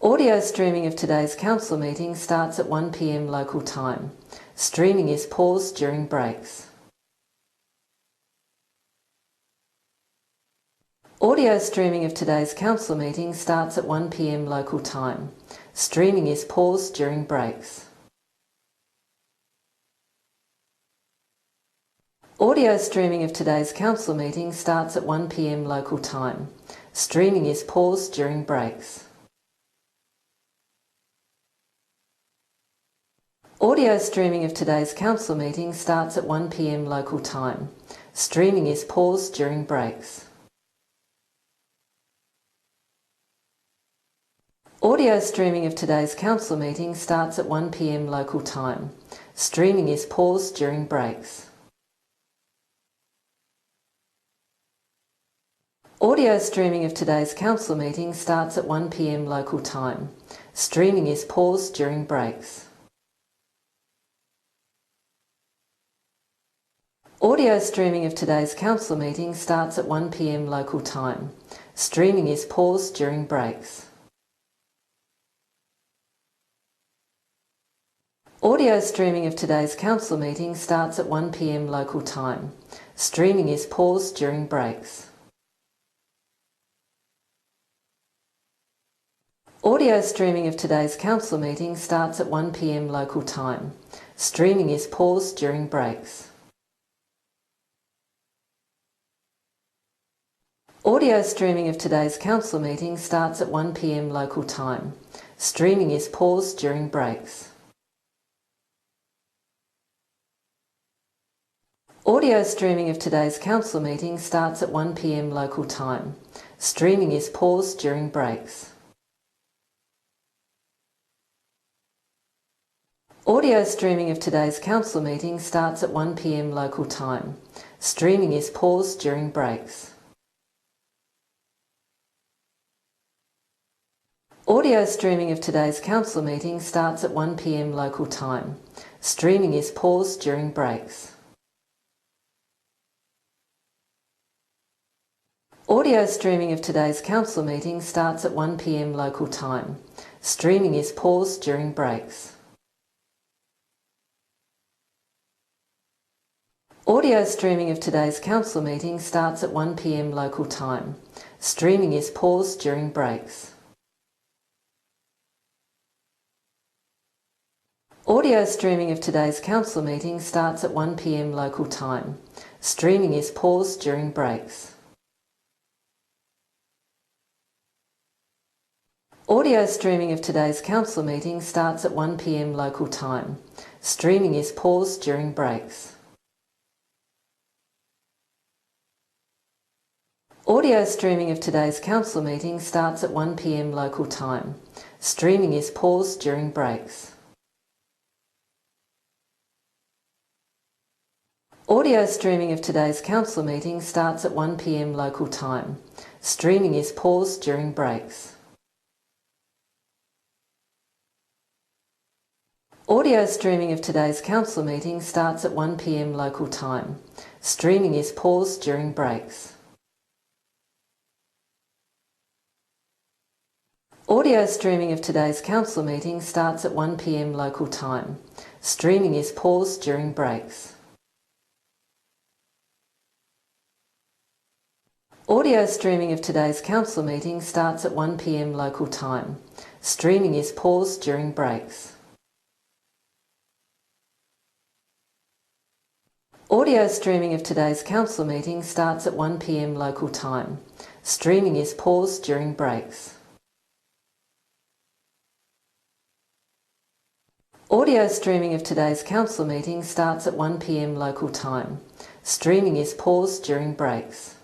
Audio streaming of today's council meeting starts at 1 p.m. local time. Streaming is paused during breaks. Audio streaming of today's council meeting starts at 1 p.m. local time. Streaming is paused during breaks. Audio streaming of today's council meeting starts at 1 p.m. local time. Streaming is paused during breaks. Audio streaming of today's council meeting starts at 1 p.m. local time. Streaming is paused during breaks. Audio streaming of today's council meeting starts at 1 p.m. local time. Streaming is paused during breaks. Audio streaming of today's council meeting starts at 1 p.m. local time. Streaming is paused during breaks. Audio streaming of today's council meeting starts at 1 p.m. local time. Streaming is paused during breaks. Audio streaming of today's council meeting starts at 1 p.m. local time. Streaming is paused during breaks. Audio streaming of today's council meeting starts at 1 p.m. local time. Streaming is paused during breaks. Audio streaming of today's council meeting starts at 1 p.m. local time. Streaming is paused during breaks. Audio streaming of today's council meeting starts at 1 p.m. local time. Streaming is paused during breaks. Audio streaming of today's council meeting starts at 1 p.m. local time. Streaming is paused during breaks. Audio streaming of today's council meeting starts at 1 p.m. local time. Streaming is paused during breaks. Audio streaming of today's council meeting starts at 1 p.m. local time. Streaming is paused during breaks. Audio streaming of today's council meeting starts at 1 p.m. local time. Streaming is paused during breaks. Audio streaming of today's council meeting starts at 1 p.m. local time. Streaming is paused during breaks. Audio streaming of today's council meeting starts at 1 p.m. local time. Streaming is paused during breaks. Audio streaming of today's council meeting starts at 1 p.m. local time. Streaming is paused during breaks. Audio streaming of today's council meeting starts at 1 p.m. local time. Streaming is paused during breaks. Audio streaming of today's council meeting starts at 1 p.m. local time. Streaming is paused during breaks. Audio streaming of today's council meeting starts at 1 p.m. local time. Streaming is paused during breaks. Audio streaming of today's council meeting starts at 1 p.m. local time. Streaming is paused during breaks. Audio streaming of today's council meeting starts at 1 p.m. local time. Streaming is paused during breaks. Audio streaming of today's council meeting starts at 1 p.m. local time. Streaming is paused during breaks.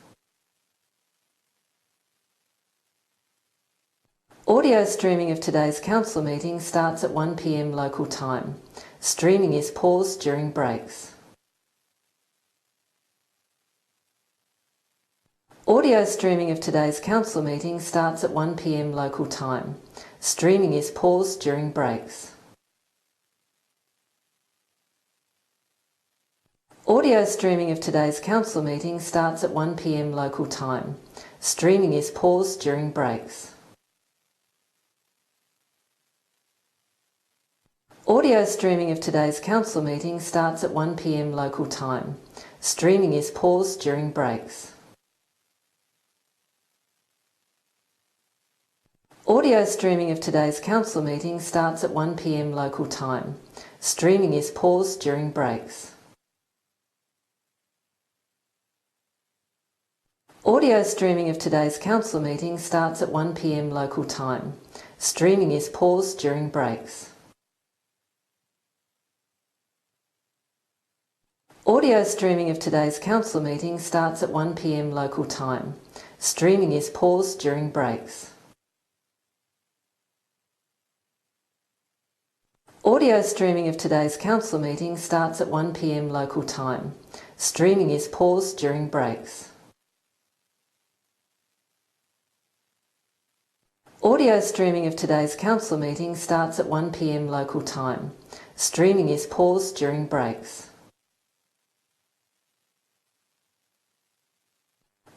Audio streaming of today's council meeting starts at 1 p.m. local time. Streaming is paused during breaks. Audio streaming of today's council meeting starts at 1 p.m. local time. Streaming is paused during breaks. Audio streaming of today's council meeting starts at 1 p.m. local time. Streaming is paused during breaks. Audio streaming of today's council meeting starts at 1 p.m. local time. Streaming is paused during breaks. Audio streaming of today's council meeting starts at 1 p.m. local time. Streaming is paused during breaks. Audio streaming of today's council meeting starts at 1 p.m. local time. Streaming is paused during breaks. Audio streaming of today's council meeting starts at 1 p.m. local time. Streaming is paused during breaks. Audio streaming of today's council meeting starts at 1 p.m. local time. Streaming is paused during breaks. Audio streaming of today's council meeting starts at 1 p.m. local time. Streaming is paused during breaks.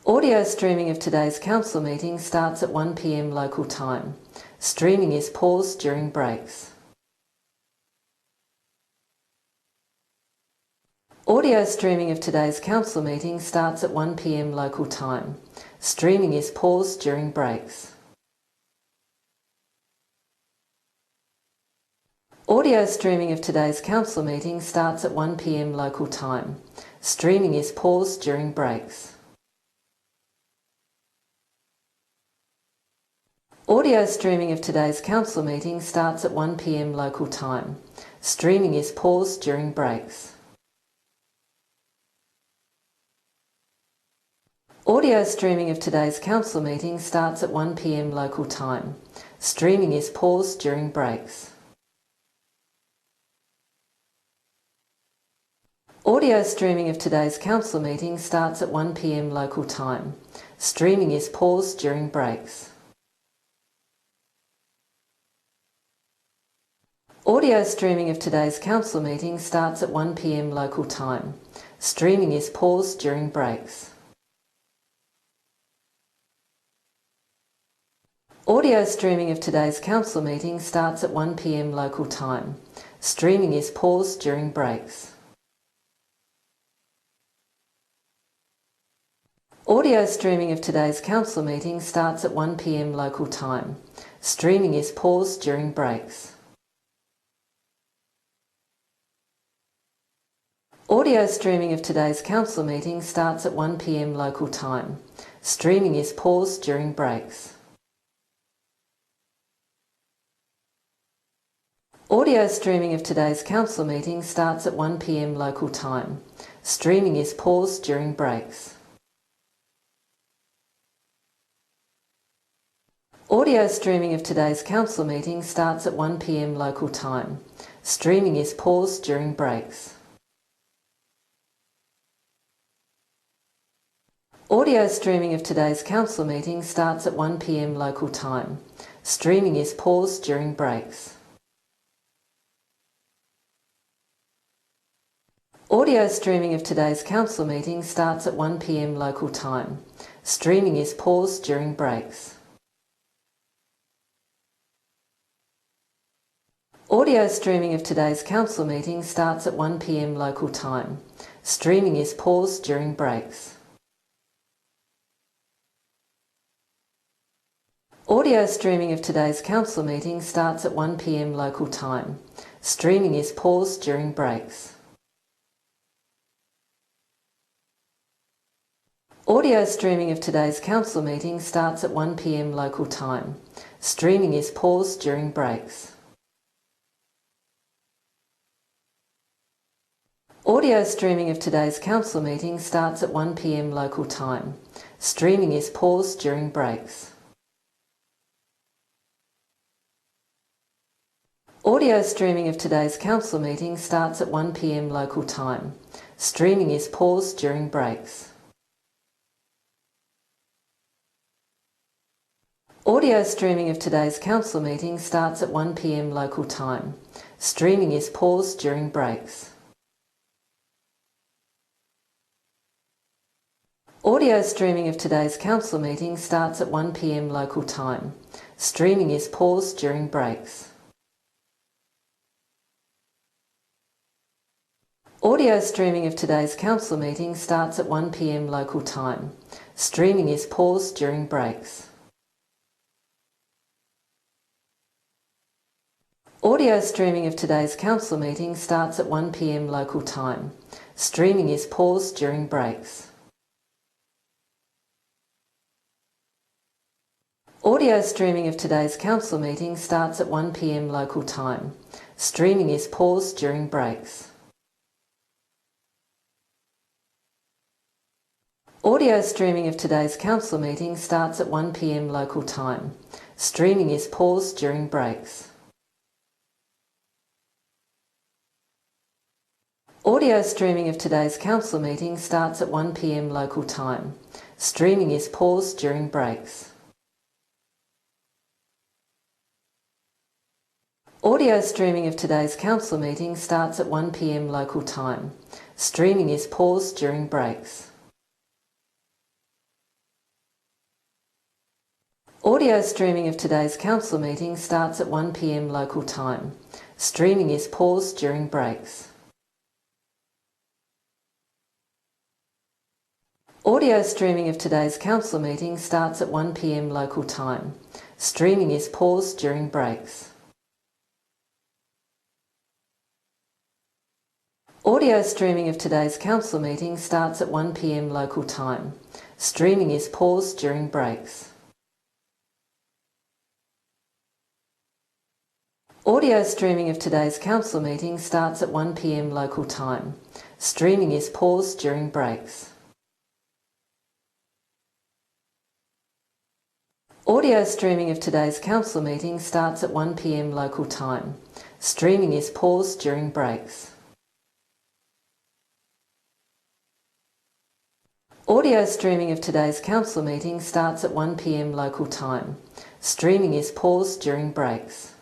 Audio streaming of today's council meeting starts at 1 p.m. local time. Streaming is paused during breaks. Audio streaming of today's council meeting starts at 1 p.m. local time. Streaming is paused during breaks. Audio streaming of today's council meeting starts at 1 p.m. local time. Streaming is paused during breaks. Audio streaming of today's council meeting starts at 1 p.m. local time. Streaming is paused during breaks. Audio streaming of today's council meeting starts at 1 p.m. local time. Streaming is paused during breaks. Audio streaming of today's council meeting starts at 1 p.m. local time. Streaming is paused during breaks. Audio streaming of today's council meeting starts at 1 p.m. local time. Streaming is paused during breaks. Audio streaming of today's council meeting starts at 1 p.m. local time. Streaming is paused during breaks. Audio streaming of today's council meeting starts at 1 p.m. local time. Streaming is paused during breaks. Audio streaming of today's council meeting starts at 1 p.m. local time. Streaming is paused during breaks. Audio streaming of today's council meeting starts at 1 p.m. local time. Streaming is paused during breaks. Audio streaming of today's council meeting starts at 1 p.m. local time. Streaming is paused during breaks. Audio streaming of today's council meeting starts at 1 p.m. local time. Streaming is paused during breaks. Audio streaming of today's council meeting starts at 1 p.m. local time. Streaming is paused during breaks. Audio streaming of today's council meeting starts at 1 p.m. local time. Streaming is paused during breaks. Audio streaming of today's council meeting starts at 1 p.m. local time. Streaming is paused during breaks. Audio streaming of today's council meeting starts at 1 p.m. local time. Streaming is paused during breaks. Audio streaming of today's council meeting starts at 1 p.m. local time. Streaming is paused during breaks. Audio streaming of today's council meeting starts at 1 p.m. local time. Streaming is paused during breaks. Audio streaming of today's council meeting starts at 1 p.m. local time. Streaming is paused during breaks. Audio streaming of today's council meeting starts at 1 p.m. local time. Streaming is paused during breaks. Audio streaming of today's council meeting starts at 1 p.m. local time. Streaming is paused during breaks. Audio streaming of today's council meeting starts at 1 p.m. local time. Streaming is paused during breaks. Audio streaming of today's council meeting starts at 1 p.m. local time. Streaming is paused during breaks. Audio streaming of today's council meeting starts at 1 p.m. local time. Streaming is paused during breaks. Audio streaming of today's council meeting starts at 1 p.m. local time. Streaming is paused during breaks. Audio streaming of today's council meeting starts at 1 p.m. local time. Streaming is paused during breaks. Audio streaming of today's council meeting starts at 1 p.m. local time. Streaming is paused during breaks. Audio streaming of today's council meeting starts at 1 p.m. local time. Streaming is paused during breaks. Audio streaming of today's council meeting starts at 1 p.m. local time. Streaming is paused during breaks. Audio streaming of today's council meeting starts at 1 p.m. local time. Streaming is paused during breaks. Audio streaming of today's council meeting starts at 1 p.m. local time. Streaming is paused during breaks. Audio streaming of today's council meeting starts at 1 p.m. local time. Streaming is paused during breaks.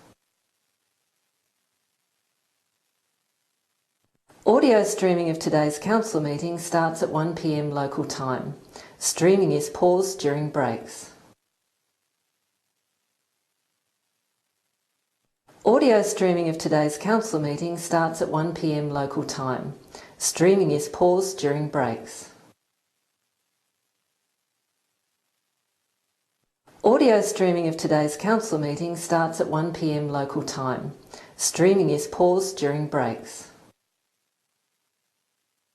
Audio streaming of today's council meeting starts at 1 p.m. local time. Streaming is paused during breaks. Audio streaming of today's council meeting starts at 1 p.m. local time. Streaming is paused during breaks. Audio streaming of today's council meeting starts at 1 p.m. local time. Streaming is paused during breaks. Audio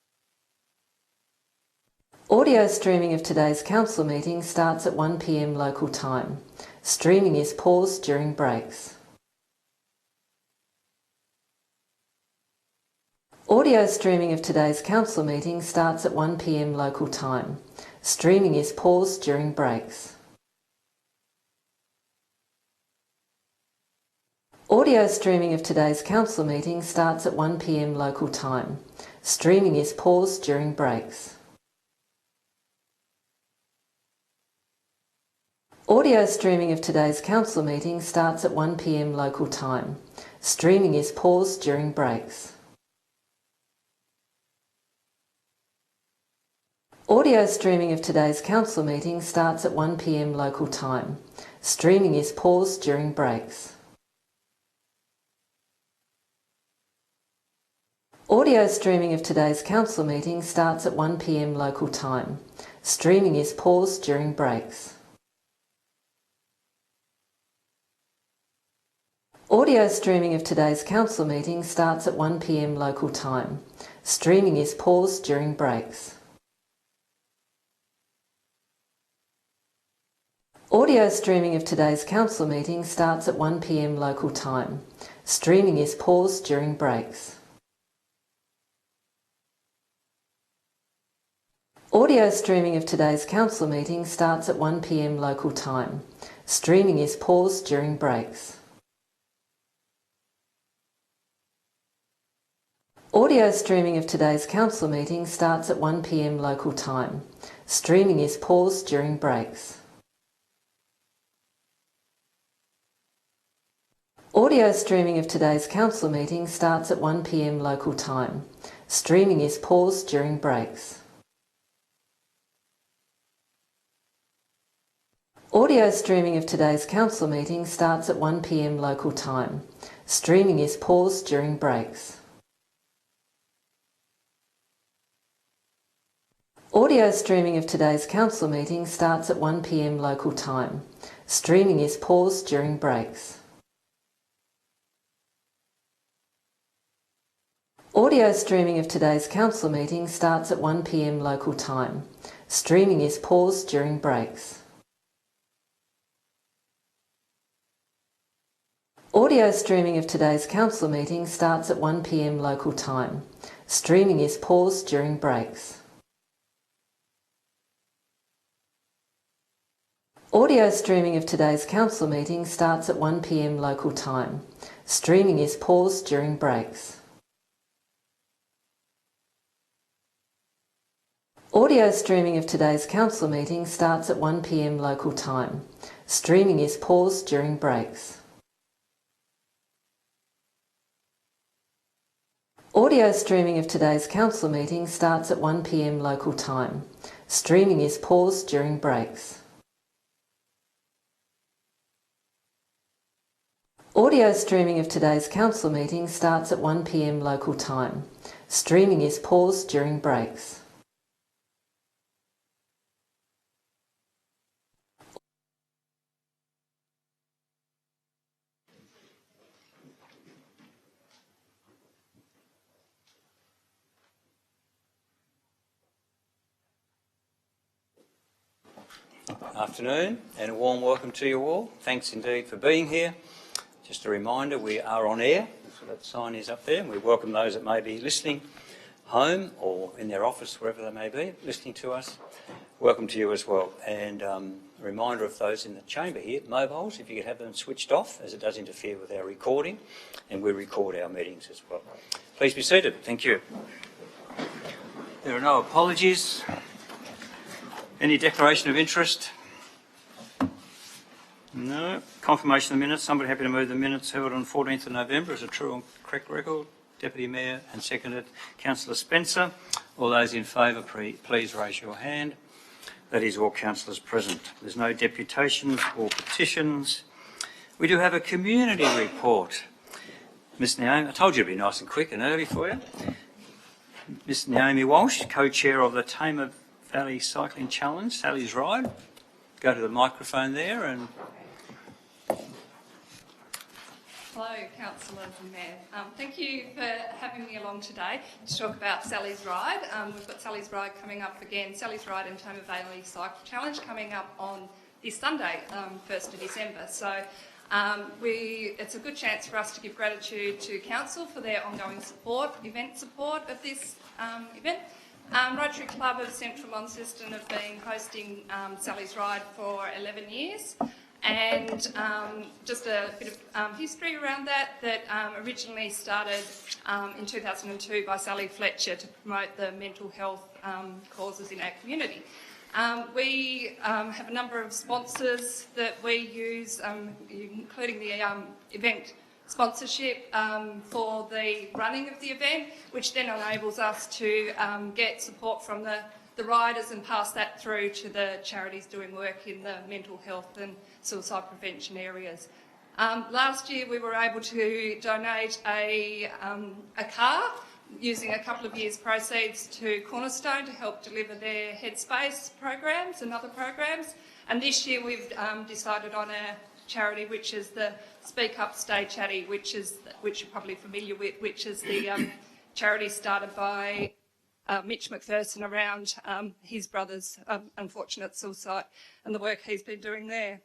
streaming of today's council meeting starts at 1 p.m. local time. Streaming is paused during breaks. Audio streaming of today's council meeting starts at 1 p.m. local time. Streaming is paused during breaks. Audio streaming of today's council meeting starts at 1 p.m. local time. Streaming is paused during breaks. Audio streaming of today's council meeting starts at 1 p.m. local time. Streaming is paused during breaks. Audio streaming of today's council meeting starts at 1 p.m. local time. Streaming is paused during breaks. Audio streaming of today's council meeting starts at 1 p.m. local time. Streaming is paused during breaks. Audio streaming of today's council meeting starts at 1 p.m. local time. Streaming is paused during breaks. Audio streaming of today's council meeting starts at 1 p.m. local time. Streaming is paused during breaks. Audio streaming of today's council meeting starts at 1 p.m. local time. Streaming is paused during breaks. Audio streaming of today's council meeting starts at 1 p.m. local time. Streaming is paused during breaks. Audio streaming of today's council meeting starts at 1 p.m. local time. Streaming is paused during breaks. Audio streaming of today's council meeting starts at 1 p.m. local time. Streaming is paused during breaks. Audio streaming of today's council meeting starts at 1 p.m. local time. Streaming is paused during breaks. Audio streaming of today's council meeting starts at 1 p.m. local time. Streaming is paused during breaks. Audio streaming of today's council meeting starts at 1 p.m. local time. Streaming is paused during breaks. Audio streaming of today's council meeting starts at 1 p.m. local time. Streaming is paused during breaks. Audio streaming of today's council meeting starts at 1 p.m. local time. Streaming is paused during breaks. Audio streaming of today's council meeting starts at 1 p.m. local time. Streaming is paused during breaks. Audio streaming of today's council meeting starts at 1 p.m. local time. Streaming is paused during breaks. Afternoon and a warm welcome to you all. Thanks indeed for being here. Just a reminder, we are on air, so that sign is up there, and we welcome those that may be listening home or in their office, wherever they may be, listening to us. Welcome to you as well. And a reminder of those in the chamber here, mobiles, if you could have them switched off, as it does interfere with our recording, and we record our meetings as well. Please be seated. Thank you. There are no apologies. Any declaration of interest? No. Confirmation of the minutes. Somebody happy to move the minutes held on 14th of November as a true and correct record? Deputy Mayor and seconded Councillor Spencer. All those in favour, please raise your hand. That is all councillors present. There's no deputations or petitions. We do have a community report. Miss Naomi, I told you it'd be nice and quick and early for you. Miss Naomi Walsh, co-chair of the Tamar Valley Cycling Challenge, Sally's Ride. Go to the microphone there and... Hello, councillors and mayor. Thank you for having me along today to talk about Sally's Ride. We've got Sally's Ride coming up again, Sally's Ride and Tamar Valley Cycle Challenge coming up on this Sunday, 1st of December. So it's a good chance for us to give gratitude to council for their ongoing event support of this event. Rotary Club of Central Launceston have been hosting Sally's Ride for 11 years. And just a bit of history around that originally started in 2002 by Sally Fletcher to promote the mental health causes in our community. We have a number of sponsors that we use, including the event sponsorship for the running of the event, which then enables us to get support from the riders and pass that through to the charities doing work in the mental health and suicide prevention areas. Last year we were able to donate a car using a couple of years' proceeds to Cornerstone to help deliver their Headspace programs and other programs. And this year we've decided on a charity which is the Speak Up, Stay Chatty, which you're probably familiar with, which is the charity started by Mitch McPherson around his brother's unfortunate suicide and the work he's been doing there.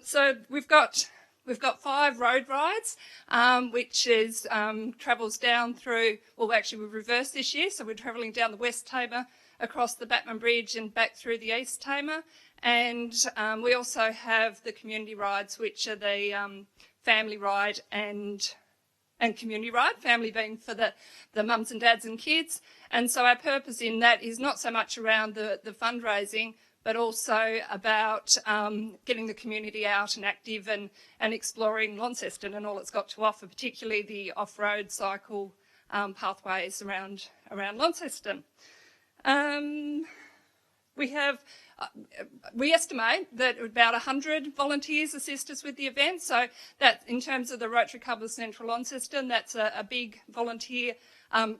So we've got 5 road rides, which is travels down through. Well, actually we've reversed this year, so we're travelling down the West Tamar, across the Batman Bridge, and back through the East Tamar. And we also have the community rides, which are the family ride and community ride, family being for the mums and dads and kids. And so our purpose in that is not so much around the fundraising, but also about getting the community out and active and exploring Launceston and all it's got to offer, particularly the off-road cycle pathways around Launceston. We have we estimate that about 100 volunteers assist us with the event. So that, in terms of the Rotary Club of Central Launceston, that's a big volunteer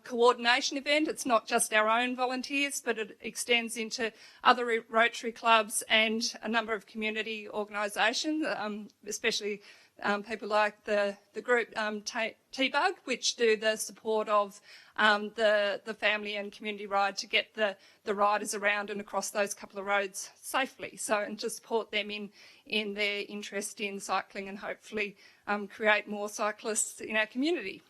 coordination event. It's not just our own volunteers, but it extends into other Rotary clubs and a number of community organisations, especially people like the group T-Bug, which do the support of the family and community ride to get the riders around and across those couple of roads safely. So, and to support them in their interest in cycling and hopefully create more cyclists in our community.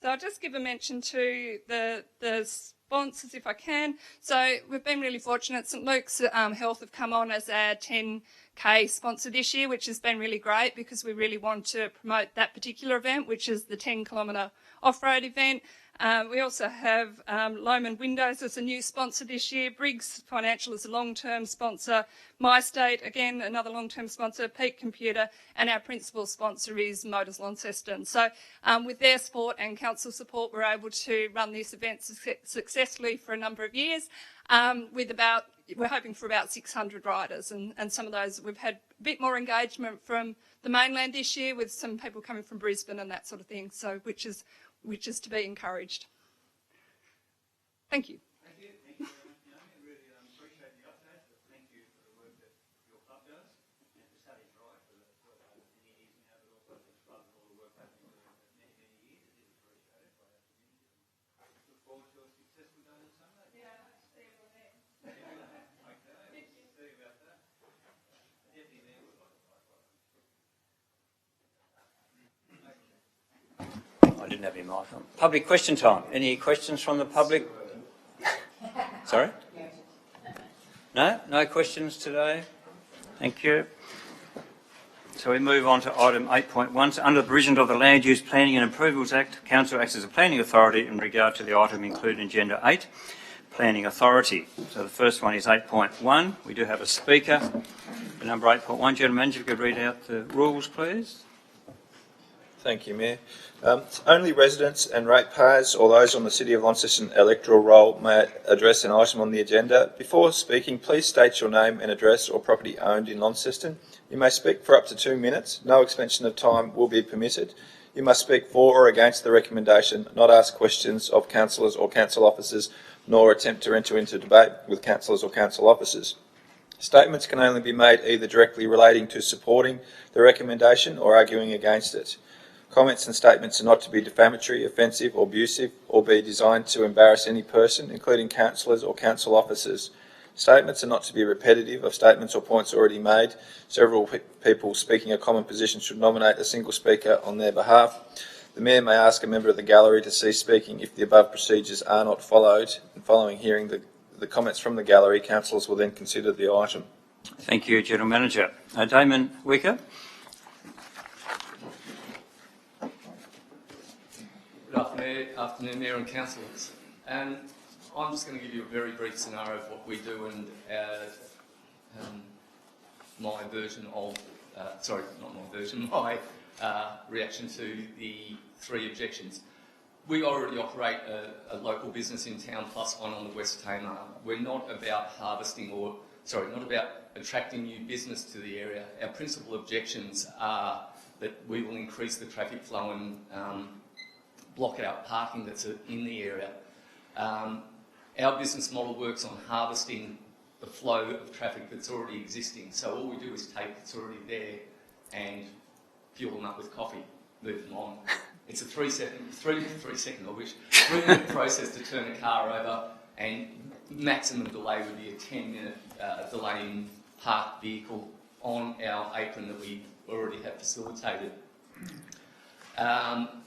So I'll just give a mention to the sponsors if I can. So we've been really fortunate. St Luke's Health have come on as our 10K sponsor this year, which has been really great because we really want to promote that particular event, which is the 10-kilometre off-road event. We also have Lohmann Windows as a new sponsor this year, Briggs Financial as a long-term sponsor, MyState, again, another long-term sponsor, Peak Computer, and our principal sponsor is Motors Launceston. So with their support and council support, we're able to run this event successfully for a number of years we're hoping for about 600 riders, and some of those we've had a bit more engagement from the mainland this year with some people coming from Brisbane and that sort of thing, so which is to be encouraged. Thank you. Thank you. Thank you very much, Naomi. I really appreciate the update. Thank you for the work that your club does and for Sally's Ride for many years now, but also for the club and all the work they've been doing for many, many years. It is appreciated by our community. Look forward to a successful day on Sunday. Yeah, see you all there. Okay, we'll see about that. Deputy Mayor would like to talk about it. I didn't have your mic on. Public question time. Any questions from the public? Sorry? No? No questions today? Thank you. So we move on to item 8.1. So under the provision of the Land Use Planning and Approvals Act, Council acts as a planning authority in regard to the item included in Agenda 8, Planning Authority. So the first one is 8.1. We do have a speaker for number 8.1. General Manager, if you could read out the rules, please. Thank you, Mayor. Only residents and ratepayers or those on the City of Launceston electoral roll may address an item on the agenda. Before speaking, please state your name and address or property owned in Launceston. You may speak for up to 2 minutes. No extension of time will be permitted. You must speak for or against the recommendation, not ask questions of councillors or council officers, nor attempt to enter into debate with councillors or council officers. Statements can only be made either directly relating to supporting the recommendation or arguing against it. Comments and statements are not to be defamatory, offensive or abusive, or be designed to embarrass any person, including councillors or council officers. Statements are not to be repetitive of statements or points already made. Several people speaking a common position should nominate a single speaker on their behalf. The Mayor may ask a member of the gallery to cease speaking if the above procedures are not followed. And following hearing the comments from the gallery, councillors will then consider the item. Thank you, General Manager. Damon Wicker. Good afternoon, Mayor and councillors. I'm just going to give you a very brief scenario of what we do and my version of, my reaction to the 3 objections. We already operate a local business in town, plus one on the West Tamar. We're not about not about attracting new business to the area. Our principal objections are that we will increase the traffic flow and block out parking that's in the area. Our business model works on harvesting the flow of traffic that's already existing. So all we do is take what's already there and fuel them up with coffee, move them on. It's a 3-minute process to turn a car over, and maximum delay would be a 10-minute delay in parked vehicle on our apron that we already have facilitated.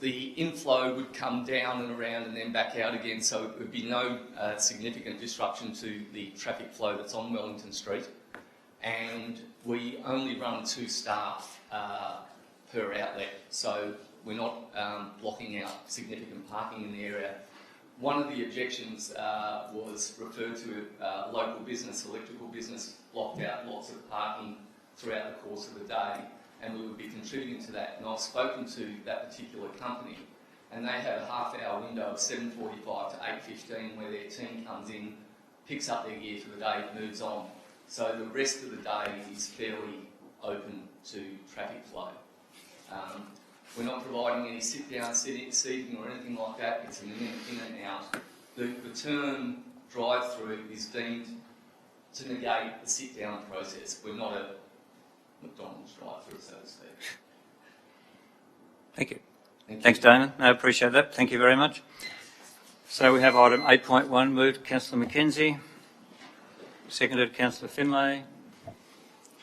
The inflow would come down and around and then back out again, so it would be no significant disruption to the traffic flow that's on Wellington Street. And we only run 2 staff per outlet, so we're not blocking out significant parking in the area. One of the objections was referred to local business, electrical business, blocked out lots of parking throughout the course of the day, and we would be contributing to that. And I've spoken to that particular company, and they have a half-hour window of 7:45 to 8:15 where their team comes in picks up their gear for the day, moves on. So the rest of the day is fairly open to traffic flow. We're not providing any sit-down seating or anything like that. It's an in and out. The term drive-through is deemed to negate the sit-down process. We're not a McDonald's drive-through, so to speak. Thank you. Thanks, Damon. I appreciate that. Thank you very much. So we have item 8.1 moved Councillor McKenzie, seconded Councillor Finlay.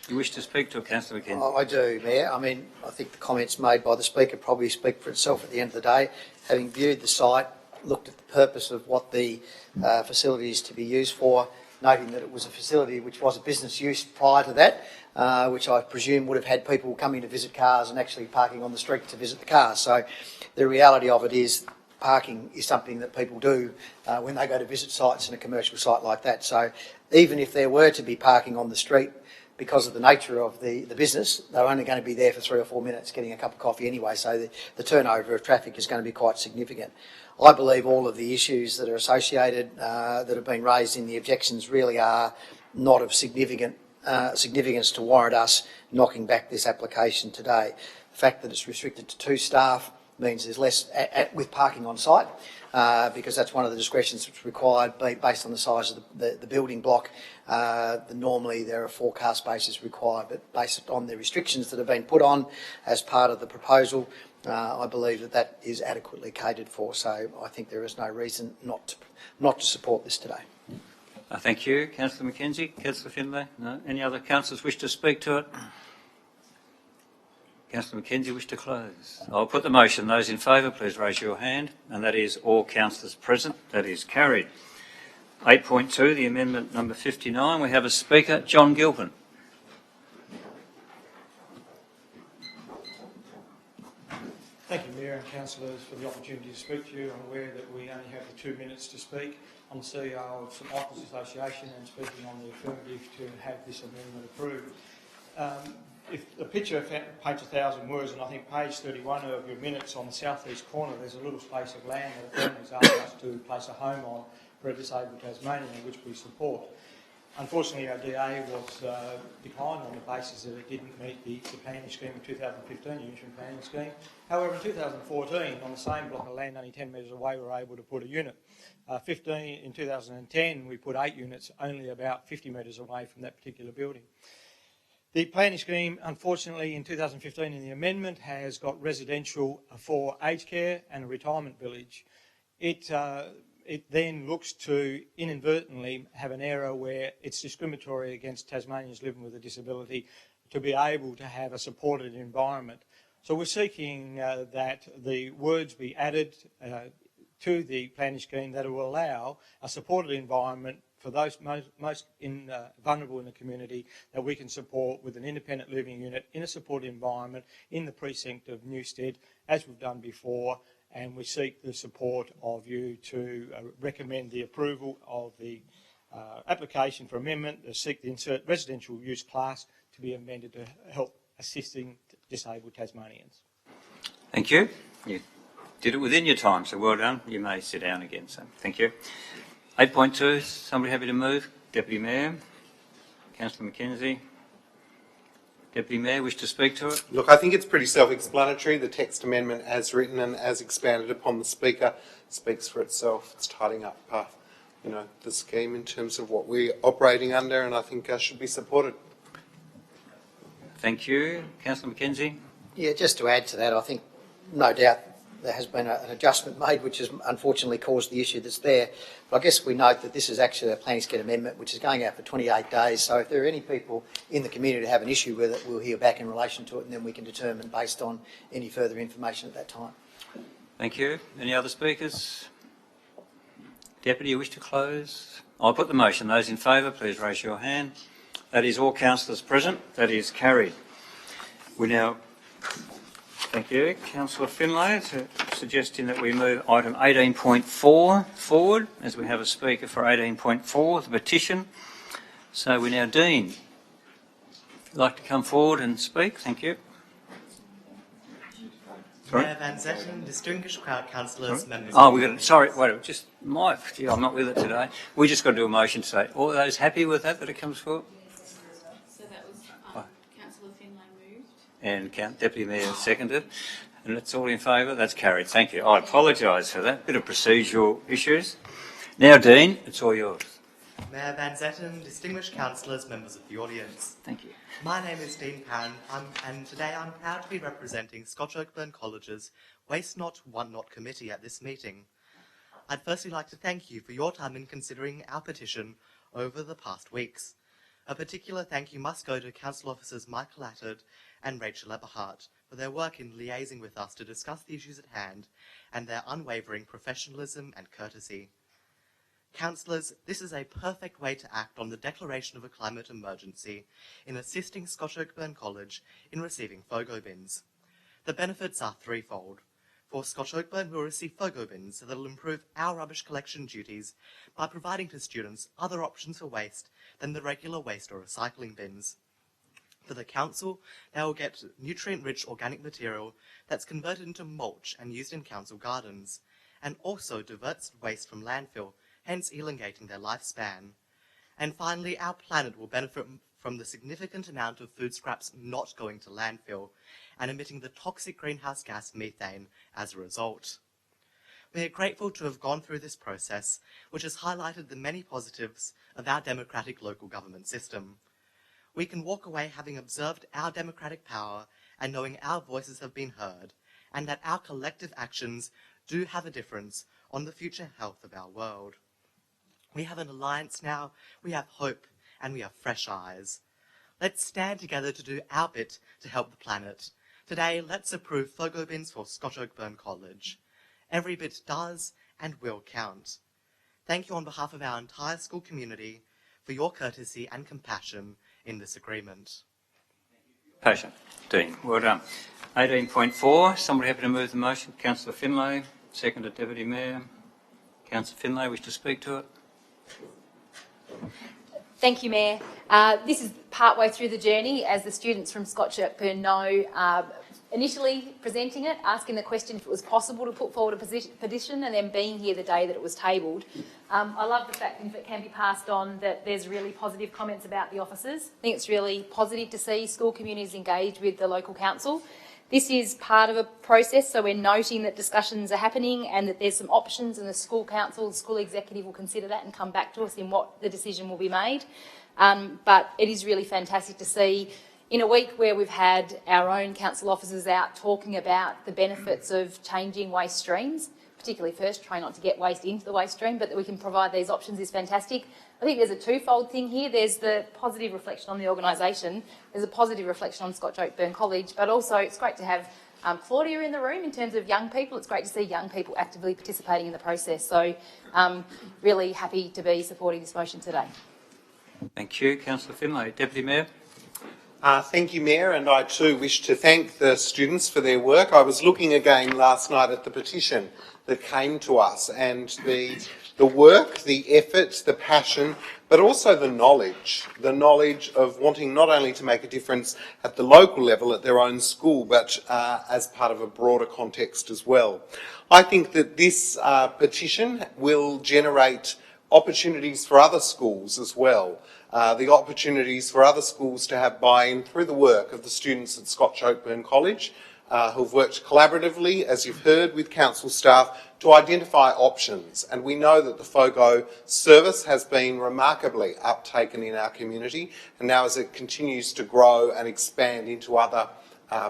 You wish to speak to Councillor McKenzie? I do, Mayor. I mean, I think the comments made by the Speaker probably speak for itself at the end of the day. Having viewed the site, looked at the purpose of what the facility is to be used for, noting that it was a facility which was a business use prior to that, which I presume would have had people coming to visit cars and actually parking on the street to visit the cars. So the reality of it is parking is something that people do when they go to visit sites in a commercial site like that. So even if there were to be parking on the street, because of the nature of the business, they're only going to be there for 3 or 4 minutes getting a cup of coffee anyway, so the turnover of traffic is going to be quite significant. I believe all of the issues that are associated, that have been raised in the objections really are not of significance to warrant us knocking back this application today. The fact that it's restricted to 2 staff means there's less with parking on site, because that's one of the discretions that's required based on the size of the building block. Normally there are 4 car spaces required, but based on the restrictions that have been put on as part of the proposal, I believe that is adequately catered for. So I think there is no reason not to support this today. Thank you, Councillor McKenzie. Councillor Finlay? No? Any other councillors wish to speak to it? Councillor McKenzie wish to close. I'll put the motion. Those in favour, please raise your hand. And that is all councillors present. That is carried. 8.2, the amendment number 59. We have a speaker, John Gilpin. Thank you, Mayor and councillors, for the opportunity to speak to you. I'm aware that we only have the 2 minutes to speak. I'm the CEO of St Michael's Association and speaking on the affirmative to have this amendment approved. If the picture paints 1,000 words, and I think page 31 of your minutes on the southeast corner, there's a little space of land that the government has asked us to place a home on for a disabled Tasmanian, which we support. Unfortunately, our DA was declined on the basis that it didn't meet the planning scheme of 2015, the interim planning scheme. However, in 2014, on the same block of land only 10 metres away, we were able to put a unit. In 2010, we put 8 units only about 50 metres away from that particular building. The planning scheme, unfortunately, in 2015 in the amendment has got residential for aged care and a retirement village. It then looks to inadvertently have an error where it's discriminatory against Tasmanians living with a disability to be able to have a supported environment. So we're seeking that the words be added to the planning scheme that will allow a supported environment for those most vulnerable in the community that we can support with an independent living unit in a supported environment in the precinct of Newstead, as we've done before, and we seek the support of you to recommend the approval of the application for amendment to seek the insert residential use class to be amended to help assisting disabled Tasmanians. Thank you. You did it within your time, so well done. You may sit down again, so thank you. 8.2, somebody happy to move? Deputy Mayor. Councillor McKenzie. Deputy Mayor, wish to speak to it? Look, I think it's pretty self-explanatory. The text amendment as written and as expanded upon the Speaker speaks for itself. It's tidying up the scheme in terms of what we're operating under, and I think should be supported. Thank you. Councillor McKenzie. Yeah, just to add to that, I think no doubt there has been an adjustment made which has unfortunately caused the issue that's there. But I guess we note that this is actually a planning scheme amendment which is going out for 28 days. So if there are any people in the community who have an issue with it, we'll hear back in relation to it and then we can determine based on any further information at that time. Thank you. Any other speakers? Deputy, you wish to close? I'll put the motion. Those in favour, please raise your hand. That is all councillors present. That is carried. We now... Thank you. Councillor Finlay suggesting that we move item 18.4 forward, as we have a speaker for 18.4, the petition. So we now, Dean, if you'd like to come forward and speak. Thank you. Sorry? Mayor Van Zetten, distinguished crowd councillors, members. Oh, we're going to, sorry, wait, just Mike, gee, I'm not with it today. We just got to do a motion to say, all those happy with that it comes forward? So that was Councillor Finlay moved. And Deputy Mayor seconded. And it's all in favour? That's carried. Thank you. I apologise for that. Bit of procedural issues. Now, Dean, it's all yours. Mayor Van Zetten, distinguished councillors, members of the audience. Thank you. My name is Dean Pan, and today I'm proud to be representing Scotch Oakburn College's Waste Not, Want Not committee at this meeting. I'd firstly like to thank you for your time in considering our petition over the past weeks. A particular thank you must go to Council Officers Michael Attard and Rachel Eberhardt for their work in liaising with us to discuss the issues at hand and their unwavering professionalism and courtesy. Councillors, this is a perfect way to act on the declaration of a climate emergency in assisting Scotch Oakburn College in receiving FOGO bins. The benefits are threefold. For Scotch Oakburn, we'll receive FOGO bins that will improve our rubbish collection duties by providing to students other options for waste than the regular waste or recycling bins. For the council, they will get nutrient-rich organic material that's converted into mulch and used in council gardens, and also diverts waste from landfill, hence elongating their lifespan. And finally, our planet will benefit from the significant amount of food scraps not going to landfill and emitting the toxic greenhouse gas methane as a result. We are grateful to have gone through this process, which has highlighted the many positives of our democratic local government system. We can walk away having observed our democratic power and knowing our voices have been heard, and that our collective actions do have a difference on the future health of our world. We have an alliance now, we have hope, and we have fresh eyes. Let's stand together to do our bit to help the planet. Today, let's approve FOGO bins for Scotch Oakburn College. Every bit does and will count. Thank you on behalf of our entire school community for your courtesy and compassion in this agreement. Passion. Dean, well done. 18.4, somebody happy to move the motion? Councillor Finlay, seconded Deputy Mayor. Councillor Finlay, wish to speak to it? Thank you, Mayor. This is partway through the journey, as the students from Scotch Oakburn know, initially presenting it, asking the question if it was possible to put forward a petition, and then being here the day that it was tabled. I love the fact, if it can be passed on, that there's really positive comments about the officers. I think it's really positive to see school communities engaged with the local council. This is part of a process, so we're noting that discussions are happening and that there's some options, and the school council, the school executive will consider that and come back to us in what the decision will be made. But it is really fantastic to see, in a week where we've had our own council officers out talking about the benefits of changing waste streams, particularly first try not to get waste into the waste stream, but that we can provide these options is fantastic. I think there's a twofold thing here. There's the positive reflection on the organisation, there's a positive reflection on Scotch Oakburn College, but also it's great to have Claudia in the room in terms of young people. It's great to see young people actively participating in the process. So really happy to be supporting this motion today. Thank you. Councillor Finlay. Deputy Mayor. Thank you, Mayor, and I too wish to thank the students for their work. I was looking again last night at the petition that came to us, and the work, the effort, the passion, but also the knowledge of wanting not only to make a difference at the local level at their own school, but as part of a broader context as well. I think that this petition will generate opportunities for other schools as well. The opportunities for other schools to have buy-in through the work of the students at Scotch Oakburn College, who've worked collaboratively, as you've heard, with council staff to identify options. And we know that the FOGO service has been remarkably uptaken in our community, and now as it continues to grow and expand into other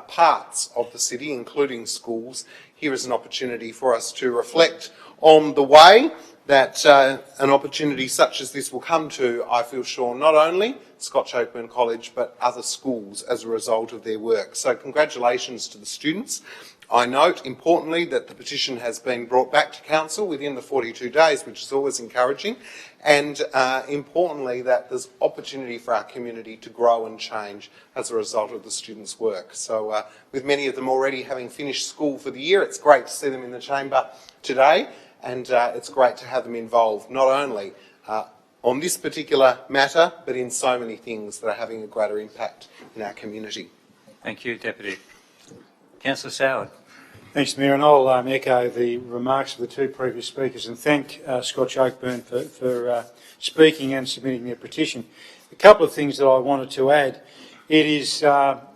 parts of the city, including schools, here is an opportunity for us to reflect on the way that an opportunity such as this will come to, I feel sure, not only Scotch Oakburn College, but other schools as a result of their work. So congratulations to the students. I note, importantly, that the petition has been brought back to Council within the 42 days, which is always encouraging, and importantly, that there's opportunity for our community to grow and change as a result of the students' work. So with many of them already having finished school for the year, it's great to see them in the chamber today. And it's great to have them involved, not only on this particular matter, but in so many things that are having a greater impact in our community. Thank you, Deputy. Councillor Soward. Thanks, Mayor, and I'll echo the remarks of the two previous speakers and thank Scotch Oakburn for speaking and submitting their petition. A couple of things that I wanted to add. It is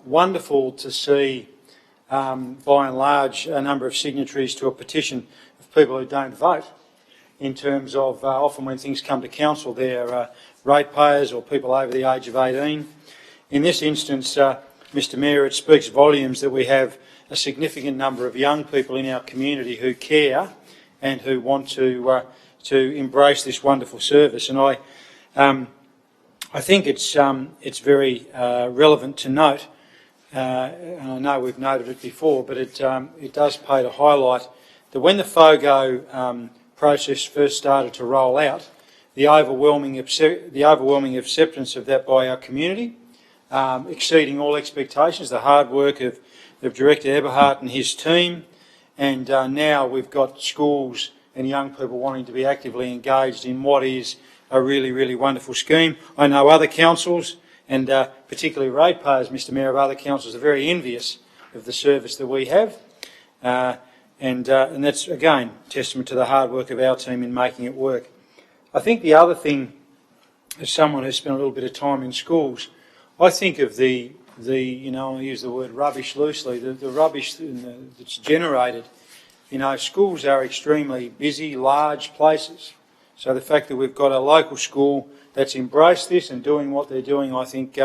wonderful to see, by and large, a number of signatories to a petition of people who don't vote, in terms of often when things come to council, they're ratepayers or people over the age of 18. In this instance, Mr Mayor, it speaks volumes that we have a significant number of young people in our community who care and who want to embrace this wonderful service. And I think it's very relevant to note, and I know we've noted it before, but it does pay to highlight that when the FOGO process first started to roll out, the overwhelming acceptance of that by our community, exceeding all expectations, the hard work of Director Eberhardt and his team, and now we've got schools and young people wanting to be actively engaged in what is a really, really wonderful scheme. I know other councils, and particularly ratepayers, Mr Mayor, of other councils are very envious of the service that we have, and that's, again, testament to the hard work of our team in making it work. I think the other thing, as someone who's spent a little bit of time in schools, I think of the I use the word rubbish loosely, the rubbish that's generated. Schools are extremely busy, large places. So the fact that we've got a local school that's embraced this and doing what they're doing, I think,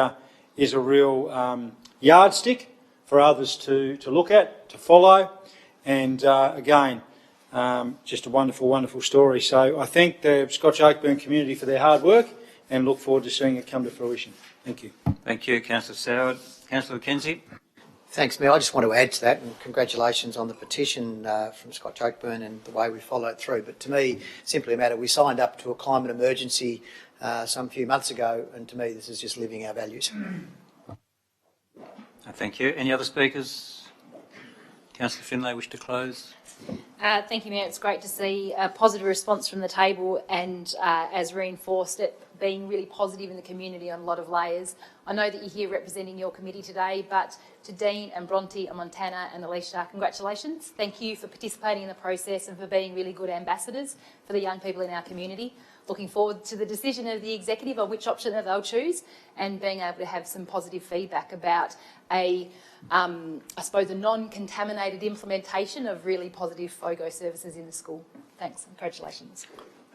is a real yardstick for others to look at, to follow. And again, just a wonderful, wonderful story. So I thank the Scotch Oakburn community for their hard work and look forward to seeing it come to fruition. Thank you. Thank you, Councillor Soward. Councillor Mackenzie. Thanks, Mayor. I just want to add to that, and congratulations on the petition from Scotch Oakburn and the way we followed through. But to me, simply a matter, we signed up to a climate emergency some few months ago, and to me this is just living our values. Thank you. Any other speakers? Councillor Finlay, wish to close? Thank you, Mayor. It's great to see a positive response from the table and, as reinforced, it being really positive in the community on a lot of layers. I know that you're here representing your committee today, but to Dean and Bronte and Montana and Alicia, congratulations. Thank you for participating in the process and for being really good ambassadors for the young people in our community. Looking forward to the decision of the executive on which option that they'll choose and being able to have some positive feedback about I suppose, a non-contaminated implementation of really positive FOGO services in the school. Thanks. Congratulations.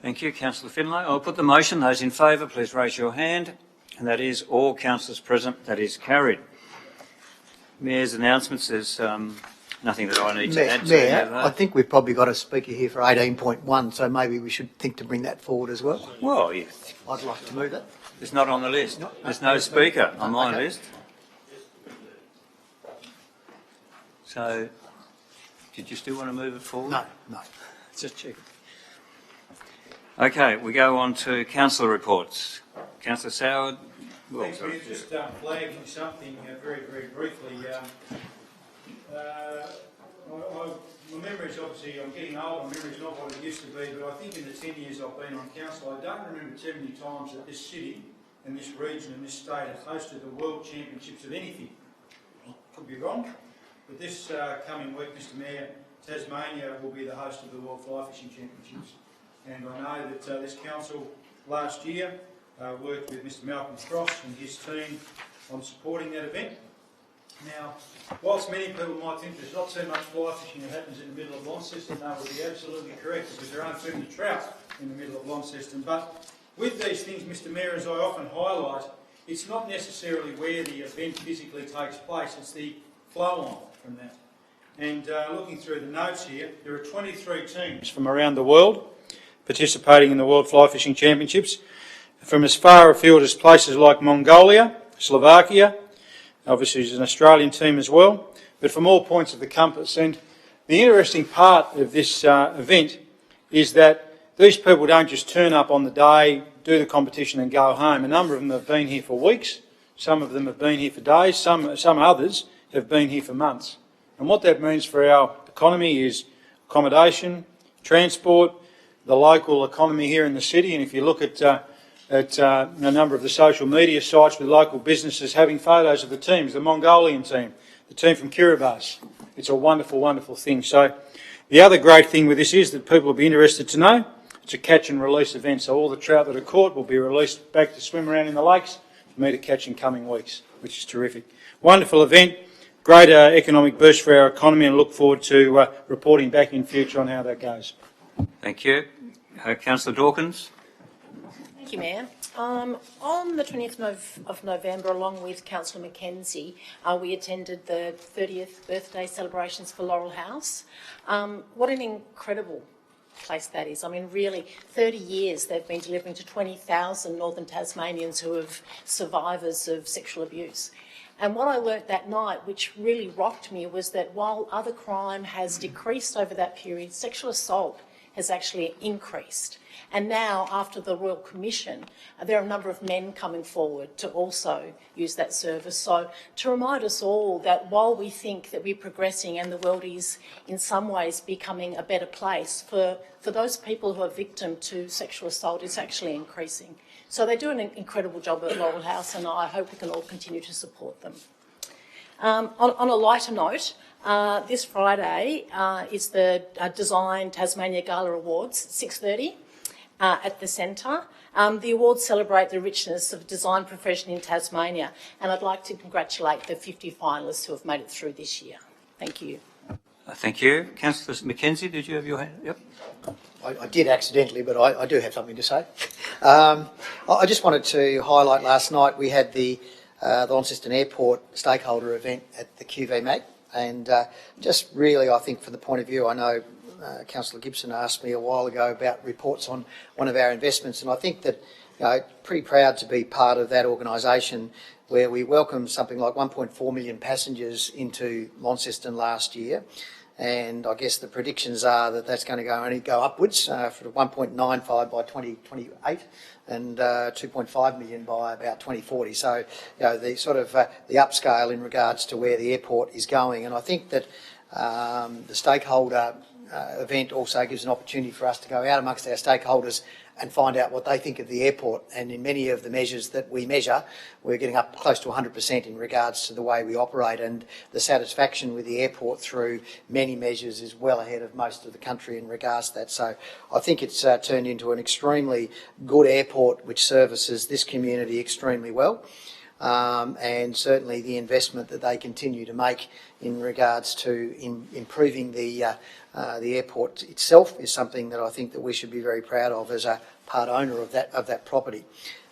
Thank you, Councillor Finlay. I'll put the motion. Those in favour, please raise your hand. And that is all councillors present. That is carried. Mayor's announcements. There's nothing that I need to add to Mayor, I think we've probably got a speaker here for 18.1, so maybe we should think to bring that forward as well. Well, yes. I'd like to move that. It's not on the list. There's no speaker on my list. So, did you still want to move it forward? No. Just check. Okay, we go on to councillor reports. Councillor Soward. Thanks, Mayor. Just flagging something very, very briefly. My memory's obviously, I'm getting old, my memory's not what it used to be, but I think in the 10 years I've been on council, I don't remember too many times that this city and this region and this state have hosted the World Championships of anything. I could be wrong, but this coming week, Mr Mayor, Tasmania will be the host of the World Fly Fishing Championships. And I know that this council last year worked with Mr Malcolm Cross and his team on supporting that event. Now, whilst many people might think there's not so much fly fishing that happens in the middle of Launceston, they would be absolutely correct because there aren't too many trout in the middle of Launceston. But with these things, Mr Mayor, as I often highlight, it's not necessarily where the event physically takes place, it's the flow on from that. And looking through the notes here, there are 23 teams from around the world participating in the World Fly Fishing Championships, from as far afield as places like Mongolia, Slovakia, obviously there's an Australian team as well, but from all points of the compass. And the interesting part of this event is that these people don't just turn up on the day, do the competition and go home. A number of them have been here for weeks, some of them have been here for days, some others have been here for months. And what that means for our economy is accommodation, transport, the local economy here in the city. And if you look at a number of the social media sites with local businesses having photos of the teams, the Mongolian team, the team from Kiribati, It's a wonderful, wonderful thing. So the other great thing with this is that people will be interested to know it's a catch and release event. So all the trout that are caught will be released back to swim around in the lakes for me to catch in coming weeks, which is terrific. Wonderful event, great economic boost for our economy, and look forward to reporting back in future on how that goes. Thank you. Councillor Dawkins. Thank you, Mayor. On the 20th of November, along with Councillor Mackenzie, we attended the 30th birthday celebrations for Laurel House. What an incredible place that is. I mean, really, 30 years they've been delivering to 20,000 Northern Tasmanians who are survivors of sexual abuse. And what I learnt that night, which really rocked me, was that while other crime has decreased over that period, sexual assault has actually increased. And now, after the Royal Commission, there are a number of men coming forward to also use that service. So to remind us all that while we think that we're progressing and the world is in some ways becoming a better place, for those people who are victim to sexual assault, it's actually increasing. So they do an incredible job at Laurel House, and I hope we can all continue to support them. On a lighter note, this Friday is the Design Tasmania Gala Awards, 6:30 at the Centre. The awards celebrate the richness of the design profession in Tasmania, and I'd like to congratulate the 50 finalists who have made it through this year. Thank you. Thank you. Councillor Mackenzie, did you have your hand? Yep. I did accidentally, but I do have something to say. I just wanted to highlight last night we had the Launceston Airport stakeholder event at the QV Mag, and just really, I think, from the point of view, I know Councillor Gibson asked me a while ago about reports on one of our investments, and I think that, you know, pretty proud to be part of that organisation where we welcomed something like 1.4 million passengers into Launceston last year. And I guess the predictions are that that's going to only go upwards for 1.95 by 2028 and 2.5 million by about 2040. So, you know, the sort of the upscale in regards to where the airport is going. And I think that the stakeholder event also gives an opportunity for us to go out amongst our stakeholders and find out what they think of the airport. And in many of the measures that we measure, we're getting up close to 100% in regards to the way we operate, and the satisfaction with the airport through many measures is well ahead of most of the country in regards to that. So I think it's turned into an extremely good airport which services this community extremely well. And certainly the investment that they continue to make in regards to improving the airport itself is something that I think that we should be very proud of as a part owner of that property.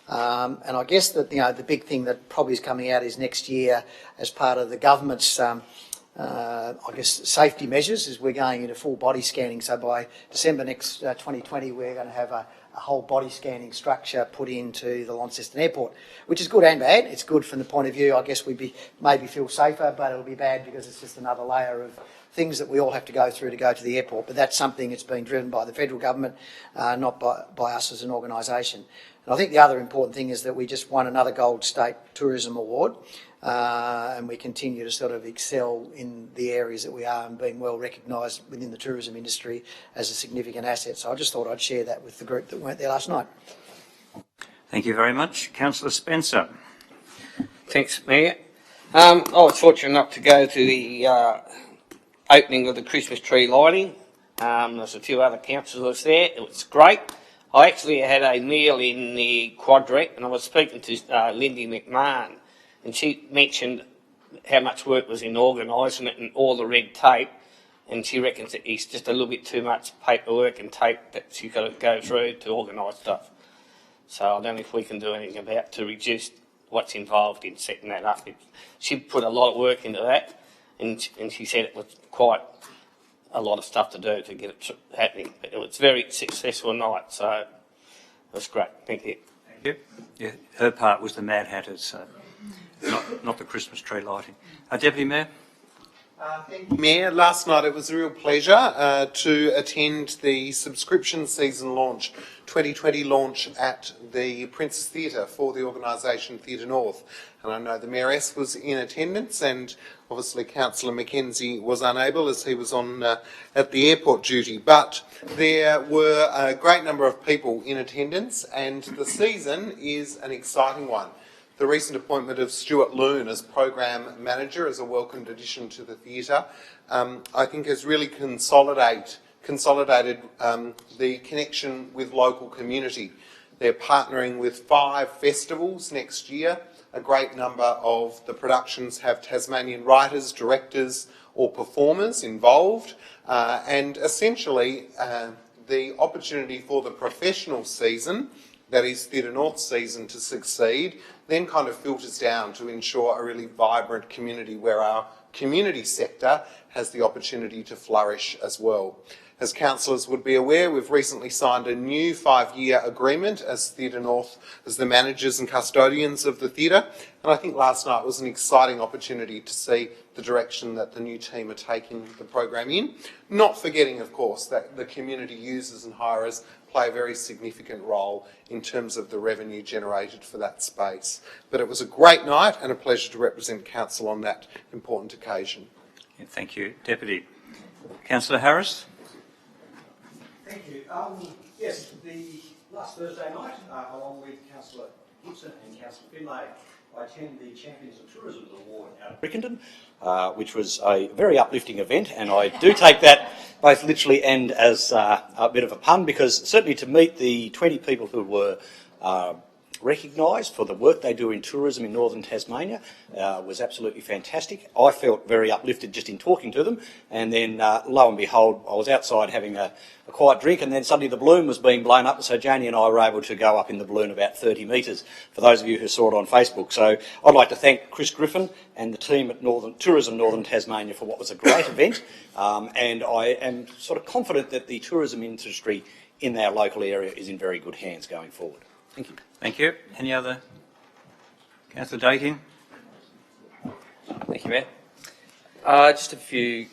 And I guess that, you know, the big thing that probably is coming out is next year as part of the government's I guess safety measures is we're going into full body scanning. So by December next 2020 we're going to have a whole body scanning structure put into the Launceston Airport, which is good and bad. It's good from the point of view, I guess we'd maybe feel safer, but it'll be bad because it's just another layer of things that we all have to go through to go to the airport. But that's something that's been driven by the federal government, not by us as an organisation. And I think the other important thing is that we just won another Gold State Tourism Award, and we continue to sort of excel in the areas that we are and being well recognised within the tourism industry as a significant asset. So I just thought I'd share that with the group that weren't there last night. Thank you very much. Councillor Spencer. Thanks, Mayor. I was fortunate enough to go to the opening of the Christmas tree lighting. There's a few other councillors there. It was great. I actually had a meal in the Quadrant, and I was speaking to Lindy McMahon, and she mentioned how much work was in organising it and all the red tape, and she reckons that it's just a little bit too much paperwork and tape that she's got to go through to organise stuff. So I don't know if we can do anything about to reduce what's involved in setting that up. She put a lot of work into that, and she said it was quite a lot of stuff to do to get it happening. But it was a very successful night, so it was great. Thank you. Thank you. Yeah, her part was the Mad Hatters, so not the Christmas tree lighting. Deputy Mayor. Thank you, Mayor. Last night it was a real pleasure to attend the subscription season launch, 2020 launch at the Princess Theatre for the organisation Theatre North. And I know the Mayoress was in attendance, and obviously Councillor Mackenzie was unable as he was on at the airport duty. But there were a great number of people in attendance, and the season is an exciting one. the recent appointment of Stuart Loon as Program Manager as a welcomed addition to the theatre, I think has really consolidated the connection with local community. They're partnering with 5 festivals next year. A great number of the productions have Tasmanian writers, directors or performers involved, and essentially the opportunity for the professional season, that is Theatre North season, to succeed then kind of filters down to ensure a really vibrant community where our community sector has the opportunity to flourish as well. As councillors would be aware, we've recently signed a new 5-year agreement as Theatre North, as the managers and custodians of the theatre, and I think last night was an exciting opportunity to see the direction that the new team are taking the program in, not forgetting, of course, that the community users and hirers play a very significant role in terms of the revenue generated for that space. But it was a great night and a pleasure to represent council on that important occasion. Yeah, thank you, Deputy. Councillor Harris. Thank you. Yes, the last Thursday night, along with Councillor Gibson and Councillor Finlay, I attended the Champions of Tourism Award out of Brickenden, which was a very uplifting event, and I do take that both literally and as a bit of a pun, because certainly to meet the 20 people who were recognised for the work they do in tourism in northern Tasmania was absolutely fantastic. I felt very uplifted just in talking to them, and then lo and behold, I was outside having a quiet drink, and then suddenly the balloon was being blown up, so Janie and I were able to go up in the balloon about 30 metres, for those of you who saw it on Facebook. So I'd like to thank Chris Griffin and the team at Tourism Northern Tasmania for what was a great event, and I am sort of confident that the tourism industry in our local area is in very good hands going forward. Thank you. Thank you. Any other? Councillor Dakin. Thank you, Mayor. Just a few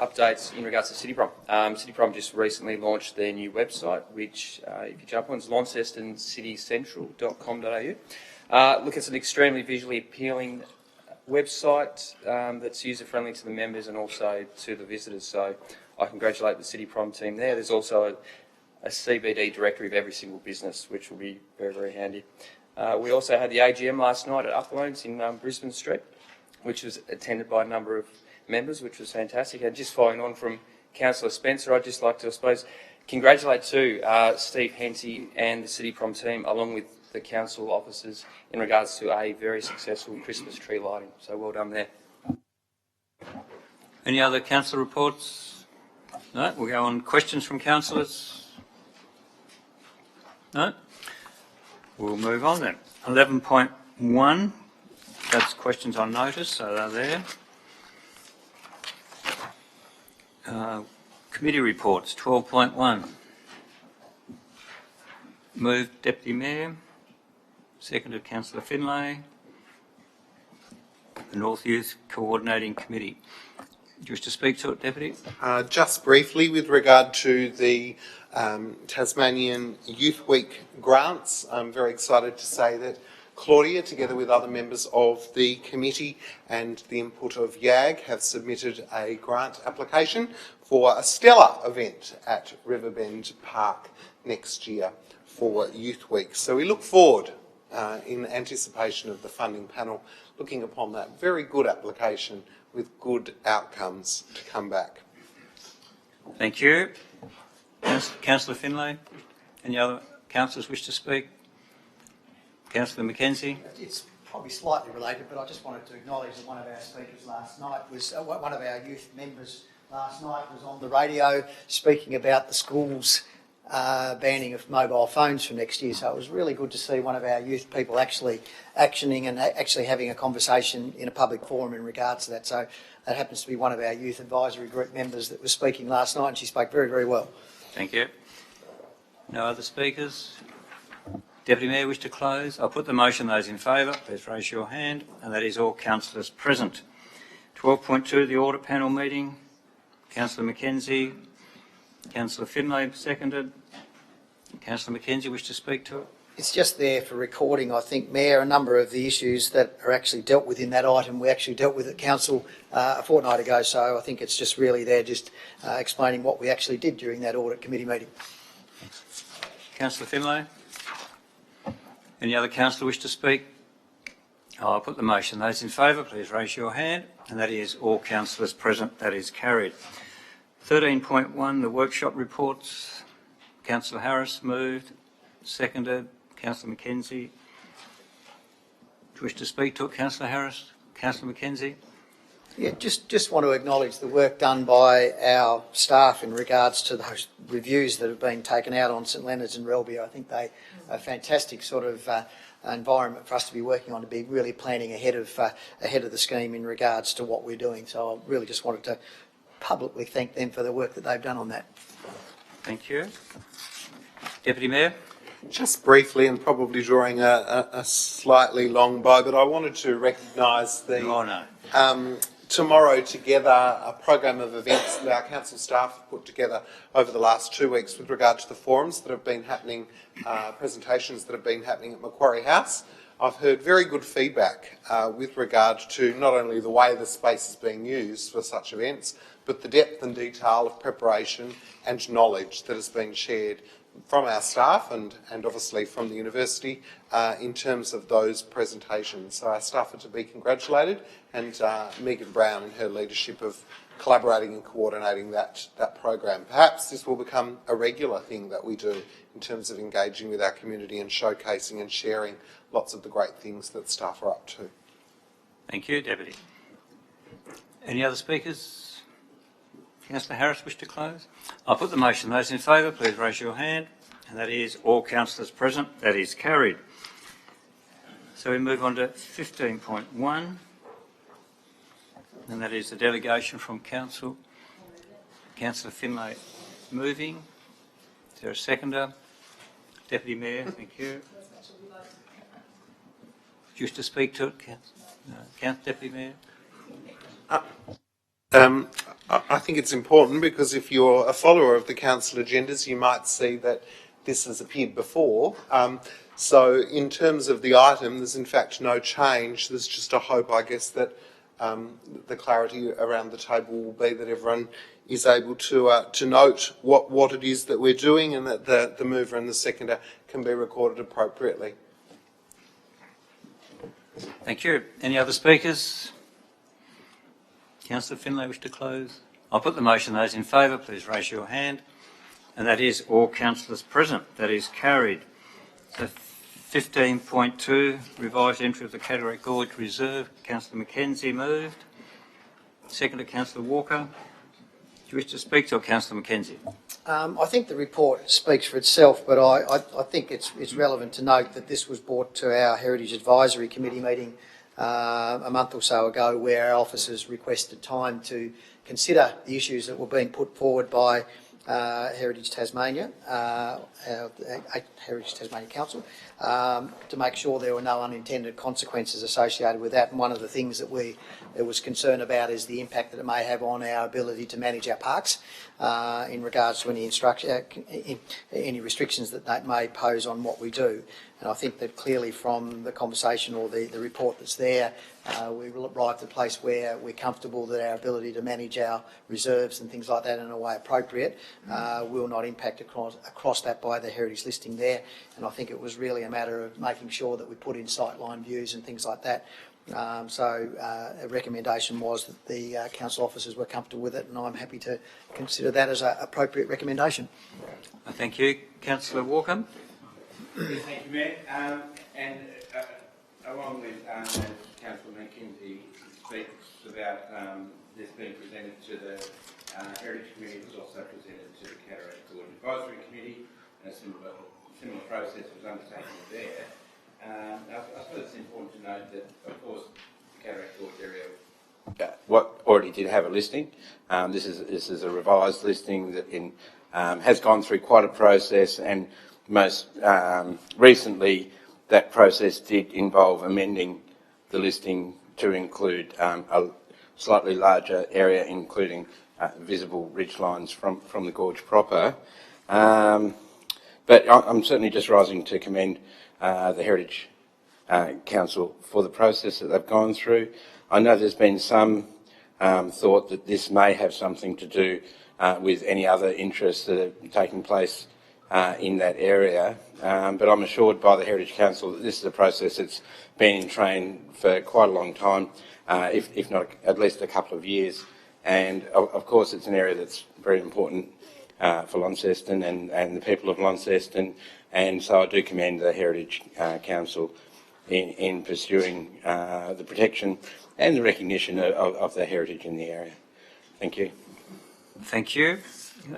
updates in regards to CityProm. CityProm just recently launched their new website, which, if you jump on, is launcestoncitycentral.com.au. Look, it's an extremely visually appealing website that's user-friendly to the members and also to the visitors. So I congratulate the CityProm team there. There's also a CBD directory of every single business, which will be very, very handy. We also had the AGM last night at Uploads in Brisbane Street, which was attended by a number of members, which was fantastic. And just following on from Councillor Spencer, I'd just like to, I suppose, congratulate too Steve Henty and the CityProm team, along with the council officers, in regards to a very successful Christmas tree lighting. So well done there. Any other council reports? No? We'll go on questions from councillors. No? We'll move on then. 11.1, that's questions on notice, so they're there. Committee reports, 12.1. Moved Deputy Mayor, seconded Councillor Finlay. The North Youth Coordinating Committee. Do you wish to speak to it, Deputy? Just briefly, with regard to the Tasmanian Youth Week grants, I'm very excited to say that Claudia, together with other members of the committee and the input of YAG, have submitted a grant application for a stellar event at Riverbend Park next year for Youth Week. So we look forward, in anticipation of the funding panel, looking upon that very good application with good outcomes to come back. Thank you. Councillor Finlay. Any other councillors wish to speak? Councillor Mackenzie. It's probably slightly related, but I just wanted to acknowledge that one of our speakers last night was, one of our youth members last night was on the radio speaking about the schools banning of mobile phones for next year. So it was really good to see one of our youth people actually actioning and actually having a conversation in a public forum in regards to that. So that happens to be one of our youth advisory group members that was speaking last night, and she spoke very, very well. Thank you. No other speakers? Deputy Mayor, wish to close? I'll put the motion. Those in favour, please raise your hand. And that is all councillors present. 12.2, the audit panel meeting. Councillor Mackenzie. Councillor Finlay seconded. Councillor Mackenzie, wish to speak to it? It's just there for recording, I think, Mayor. A number of the issues that are actually dealt with in that item we actually dealt with at Council a fortnight ago, so I think it's just really there just explaining what we actually did during that audit committee meeting. Councillor Finlay. Any other councillor wish to speak? I'll put the motion. Those in favour, please raise your hand. And that is all councillors present. That is carried. 13.1, the workshop reports. Councillor Harris moved. Seconded. Councillor Mackenzie. Do you wish to speak to it, Councillor Harris? Councillor Mackenzie? Yeah, just want to acknowledge the work done by our staff in regards to those reviews that have been taken out on St Leonard's and Relby. I think they are a fantastic sort of environment for us to be working on, to be really planning ahead of the scheme in regards to what we're doing. So I really just wanted to publicly thank them for the work that they've done on that. Thank you. Deputy Mayor? Just briefly, and probably drawing a slightly long bow, but I wanted to recognise the Tomorrow Together, a program of events that our council staff have put together over the last 2 weeks with regard to the forums that have been happening, presentations that have been happening at Macquarie House. I've heard very good feedback with regard to not only the way the space is being used for such events, but the depth and detail of preparation and knowledge that has been shared from our staff and obviously from the university in terms of those presentations. So our staff are to be congratulated, and Megan Brown and her leadership of collaborating and coordinating that program. Perhaps this will become a regular thing that we do in terms of engaging with our community and showcasing and sharing lots of the great things that staff are up to. Thank you, Deputy. Any other speakers? Councillor Harris wish to close? I'll put the motion. Those in favour, please raise your hand. And that is all councillors present. That is carried. So we move on to 15.1. And that is the delegation from Council. Councillor Finlay moving. Is there a seconder? Deputy Mayor, thank you. Do you wish to speak to it, Deputy Mayor? I think it's important because if you're a follower of the council agendas, you might see that this has appeared before. So in terms of the item, there's in fact no change. There's just a hope, I guess, that the clarity around the table will be that everyone is able to note what it is that we're doing, and that the mover and the seconder can be recorded appropriately. Thank you. Any other speakers? Councillor Finlay wish to close? I'll put the motion. Those in favour, please raise your hand. And that is all councillors present. That is carried. So 15.2, revised entry of the Cataract Gorge Reserve. Councillor Mackenzie moved. Seconded, Councillor Walker. Do you wish to speak to Councillor Mackenzie? I think the report speaks for itself, but I think it's relevant to note that this was brought to our Heritage Advisory Committee meeting a month or so ago, where our officers requested time to consider the issues that were being put forward by Heritage Tasmania, Heritage Tasmania Council, to make sure there were no unintended consequences associated with that. And one of the things that there was concern about is the impact that it may have on our ability to manage our parks in regards to any restrictions that that may pose on what we do. And I think that clearly from the conversation or the report that's there, we've arrived at a place where we're comfortable that our ability to manage our reserves and things like that in a way appropriate will not impact across that by the heritage listing there. And I think it was really a matter of making sure that we put in sightline views and things like that. A recommendation was that the council officers were comfortable with it, and I'm happy to consider that as an appropriate recommendation. Thank you. Councillor Walker. Thank you, Mayor. Along with Councillor Mackenzie speaks about this being presented to the Heritage Committee, it was also presented to the Cataract Gorge Advisory Committee, and a similar process was undertaken there. I suppose it's important to note that, of course, the Cataract Gorge area already did have a listing. This is a revised listing that has gone through quite a process, and most recently that process did involve amending the listing to include a slightly larger area, including visible ridgelines from the gorge proper. But I'm certainly just rising to commend the Heritage Council for the process that they've gone through. I know there's been some thought that this may have something to do with any other interests that are taking place in that area. But I'm assured by the Heritage Council that this is a process that's been in train for quite a long time, if not at least a couple of years. And of course it's an area that's very important for Launceston and the people of Launceston, and so I do commend the Heritage Council in pursuing the protection and the recognition of the heritage in the area. Thank you. Thank you.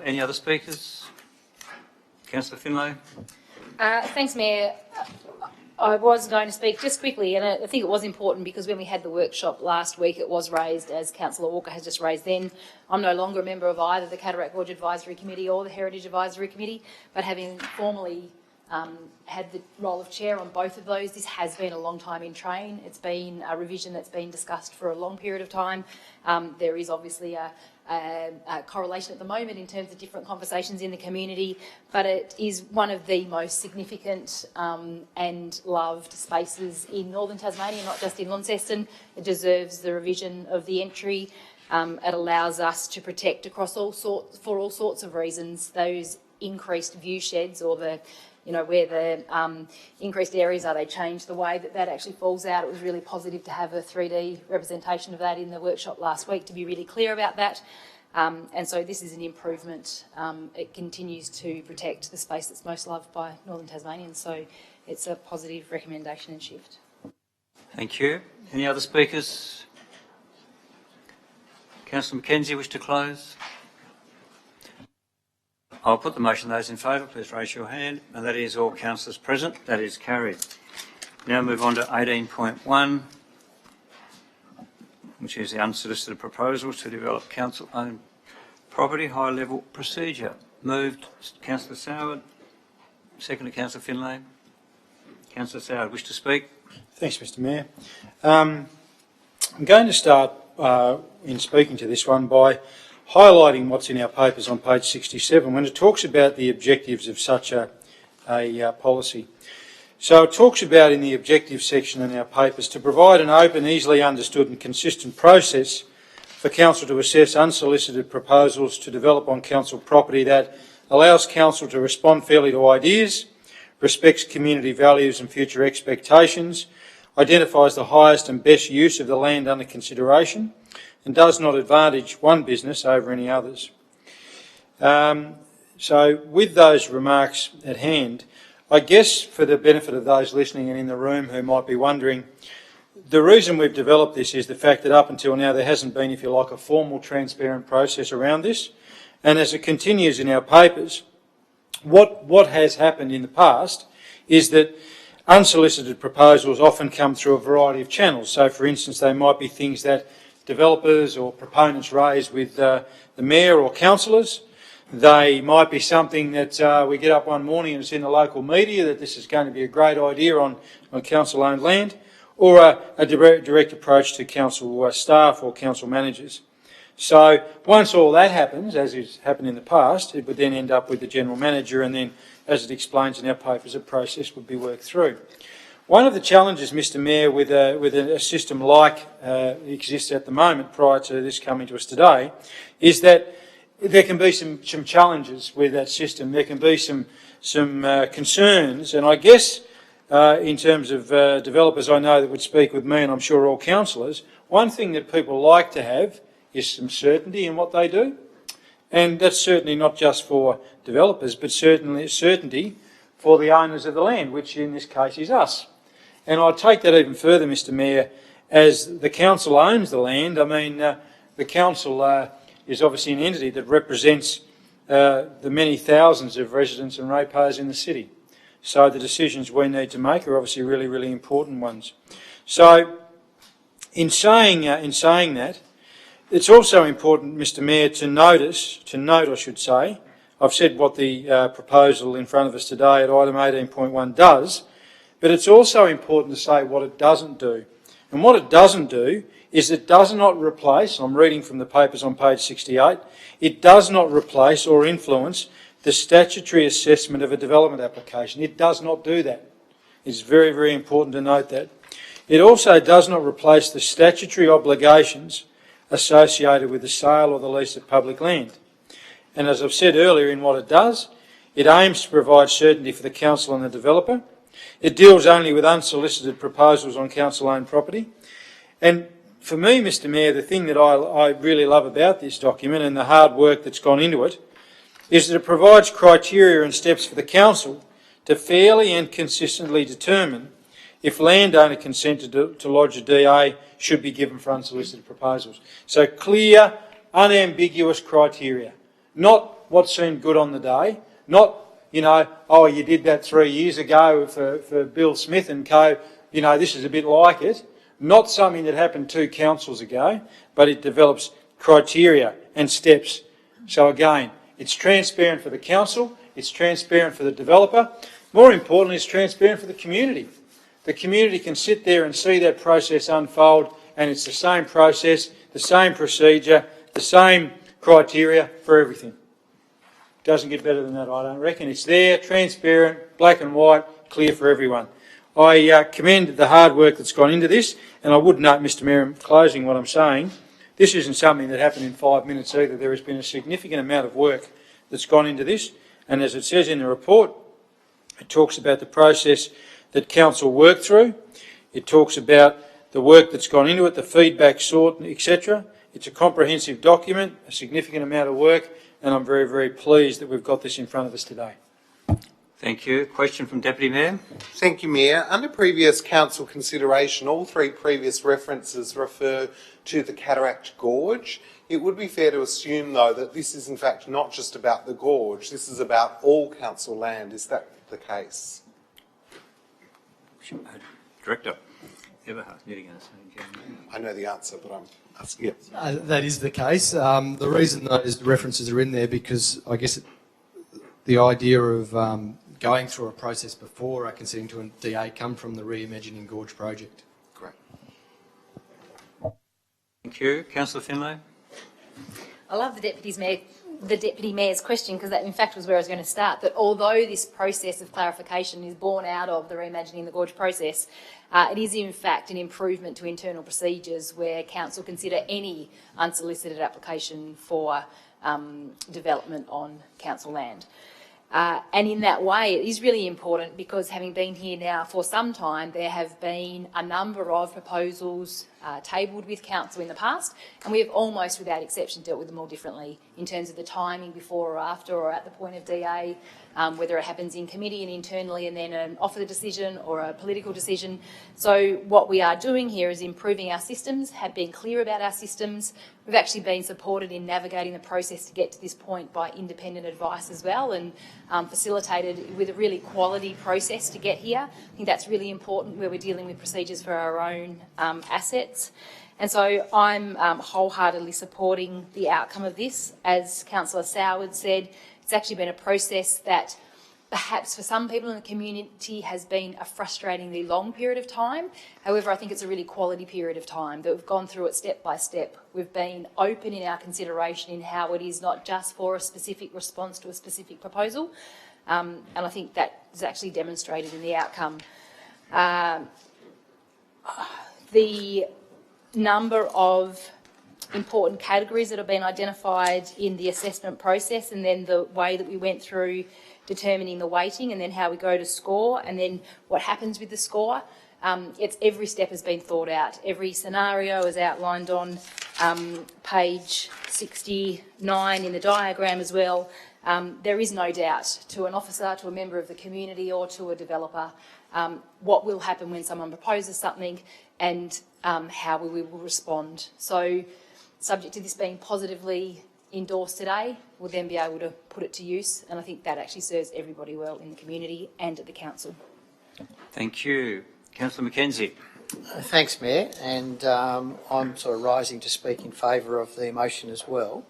Any other speakers? Councillor Finlay? Thanks, Mayor. I was going to speak just quickly, and I think it was important because when we had the workshop last week, it was raised, as Councillor Walker has just raised then. I'm no longer a member of either the Cataract Gorge Advisory Committee or the Heritage Advisory Committee, but having formally had the role of chair on both of those, this has been a long time in train. It's been a revision that's been discussed for a long period of time. There is obviously a correlation at the moment in terms of different conversations in the community, but it is one of the most significant and loved spaces in northern Tasmania, not just in Launceston. It deserves the revision of the entry. It allows us to protect across for all sorts of reasons those increased view sheds, or the where the increased areas are, they change the way that actually falls out. It was really positive to have a 3D representation of that in the workshop last week, to be really clear about that. And so this is an improvement. It continues to protect the space that's most loved by northern Tasmanians, so it's a positive recommendation and shift. Thank you. Any other speakers? Councillor Mackenzie, wish to close? I'll put the motion. Those in favour, please raise your hand. And that is all councillors present. That is carried. Now move on to 18.1, which is the unsolicited proposals to develop council-owned property, high-level procedure. Moved, Councillor Soward. Seconded, Councillor Finlay. Councillor Soward, wish to speak? Thanks, Mr Mayor. I'm going to start in speaking to this one by highlighting what's in our papers on page 67 when it talks about the objectives of such a policy. So it talks about in the objectives section in our papers to provide an open, easily understood and consistent process for council to assess unsolicited proposals to develop on council property that allows council to respond fairly to ideas, respects community values and future expectations, identifies the highest and best use of the land under consideration, and does not advantage one business over any others. So with those remarks at hand, I guess for the benefit of those listening and in the room who might be wondering, the reason we've developed this is the fact that up until now there hasn't been, if you like, a formal, transparent process around this. And as it continues in our papers, what has happened in the past is that unsolicited proposals often come through a variety of channels. So, for instance, they might be things that developers or proponents raise with the mayor or councillors. They might be something that we get up one morning and it's in the local media that this is going to be a great idea on council-owned land, or a direct approach to council staff or council managers. So once all that happens, as has happened in the past, it would then end up with the general manager, and then, as it explains in our papers, a process would be worked through. One of the challenges, Mr Mayor, with a system like exists at the moment prior to this coming to us today, is that there can be some challenges with that system. There can be some concerns, and I guess in terms of developers I know that would speak with me, and I'm sure all councillors, one thing that people like to have is some certainty in what they do. And that's certainly not just for developers, but certainly certainty for the owners of the land, which in this case is us. And I take that even further, Mr Mayor, as the council owns the land. I mean, the council is obviously an entity that represents the many thousands of residents and ratepayers in the city. So the decisions we need to make are obviously really, really important ones. So in saying that, it's also important, Mr Mayor, to note, I should say, I've said what the proposal in front of us today at item 18.1 does, but it's also important to say what it doesn't do. And what it doesn't do is it does not replace, I'm reading from the papers on page 68, it does not replace or influence the statutory assessment of a development application. It does not do that. It's very, very important to note that. It also does not replace the statutory obligations associated with the sale or the lease of public land. And as I've said earlier in what it does, It aims to provide certainty for the council and the developer. It deals only with unsolicited proposals on council-owned property. And for me, Mr Mayor, the thing that I really love about this document and the hard work that's gone into it is that it provides criteria and steps for the council to fairly and consistently determine if landowner consent to lodge a DA should be given for unsolicited proposals. So clear, unambiguous criteria, not what seemed good on the day, not, oh, you did that 3 years ago for Bill Smith and co, this is a bit like it. Not something that happened 2 councils ago, but it develops criteria and steps. So again, it's transparent for the council, it's transparent for the developer. More importantly, it's transparent for the community. The community can sit there and see that process unfold, and it's the same process, the same procedure, the same criteria for everything. Doesn't get better than that, I don't reckon. It's there, transparent, black and white, clear for everyone. I commend the hard work that's gone into this, and I would note, Mr Mayor, in closing what I'm saying, this isn't something that happened in 5 minutes either. There has been a significant amount of work that's gone into this, and as it says in the report, it talks about the process that council worked through. It talks about the work that's gone into it, the feedback sought, etc. It's a comprehensive document, a significant amount of work, and I'm very, very pleased that we've got this in front of us today. Thank you. Question from Deputy Mayor. Thank you, Mayor. Under previous council consideration, all 3 previous references refer to the Cataract Gorge. It would be fair to assume, though, that this is in fact not just about the gorge, this is about all council land. Is that the case? Director. I know the answer, but I'm asking it. That is the case. The reason those references are in there because I guess the idea of going through a process before consenting to a DA come from the Reimagining Gorge project. Great. Thank you. Councillor Finlay. I love the Deputy Mayor's question because that in fact was where I was going to start, that although this process of clarification is born out of the Reimagining the Gorge process, it is in fact an improvement to internal procedures where council consider any unsolicited application for development on council land. And in that way, it is really important because having been here now for some time, there have been a number of proposals tabled with council in the past, and we have almost without exception dealt with them all differently in terms of the timing before or after or at the point of DA, whether it happens in committee and internally and then an offer decision or a political decision. So what we are doing here is improving our systems, have been clear about our systems. We've actually been supported in navigating the process to get to this point by independent advice as well, and facilitated with a really quality process to get here. I think that's really important where we're dealing with procedures for our own assets. And so I'm wholeheartedly supporting the outcome of this. As Councillor Soward said, it's actually been a process that perhaps for some people in the community has been a frustratingly long period of time. However, I think it's a really quality period of time that we've gone through it step by step. We've been open in our consideration in how it is not just for a specific response to a specific proposal. And I think that is actually demonstrated in the outcome. The number of important categories that have been identified in the assessment process, and then the way that we went through determining the weighting, and then how we go to score, and then what happens with the score. It's every step has been thought out. Every scenario is outlined on page 69 in the diagram as well. There is no doubt to an officer, to a member of the community or to a developer what will happen when someone proposes something and how we will respond. So subject to this being positively endorsed today, we'll then be able to put it to use, and I think that actually serves everybody well in the community and at the council. Thank you. Councillor Mackenzie. Thanks, Mayor, and I'm sort of rising to speak in favour of the motion as well.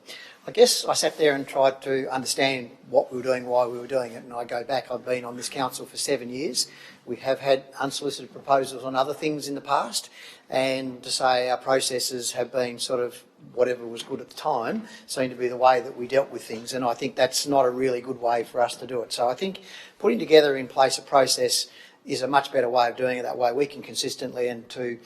I guess I sat there and tried to understand what we were doing, why we were doing it, and I go back, I've been on this council for 7 years. We have had unsolicited proposals on other things in the past, and to say our processes have been sort of whatever was good at the time seemed to be the way that we dealt with things, and I think that's not a really good way for us to do it. So I think putting together in place a process is a much better way of doing it. That way we can consistently, and to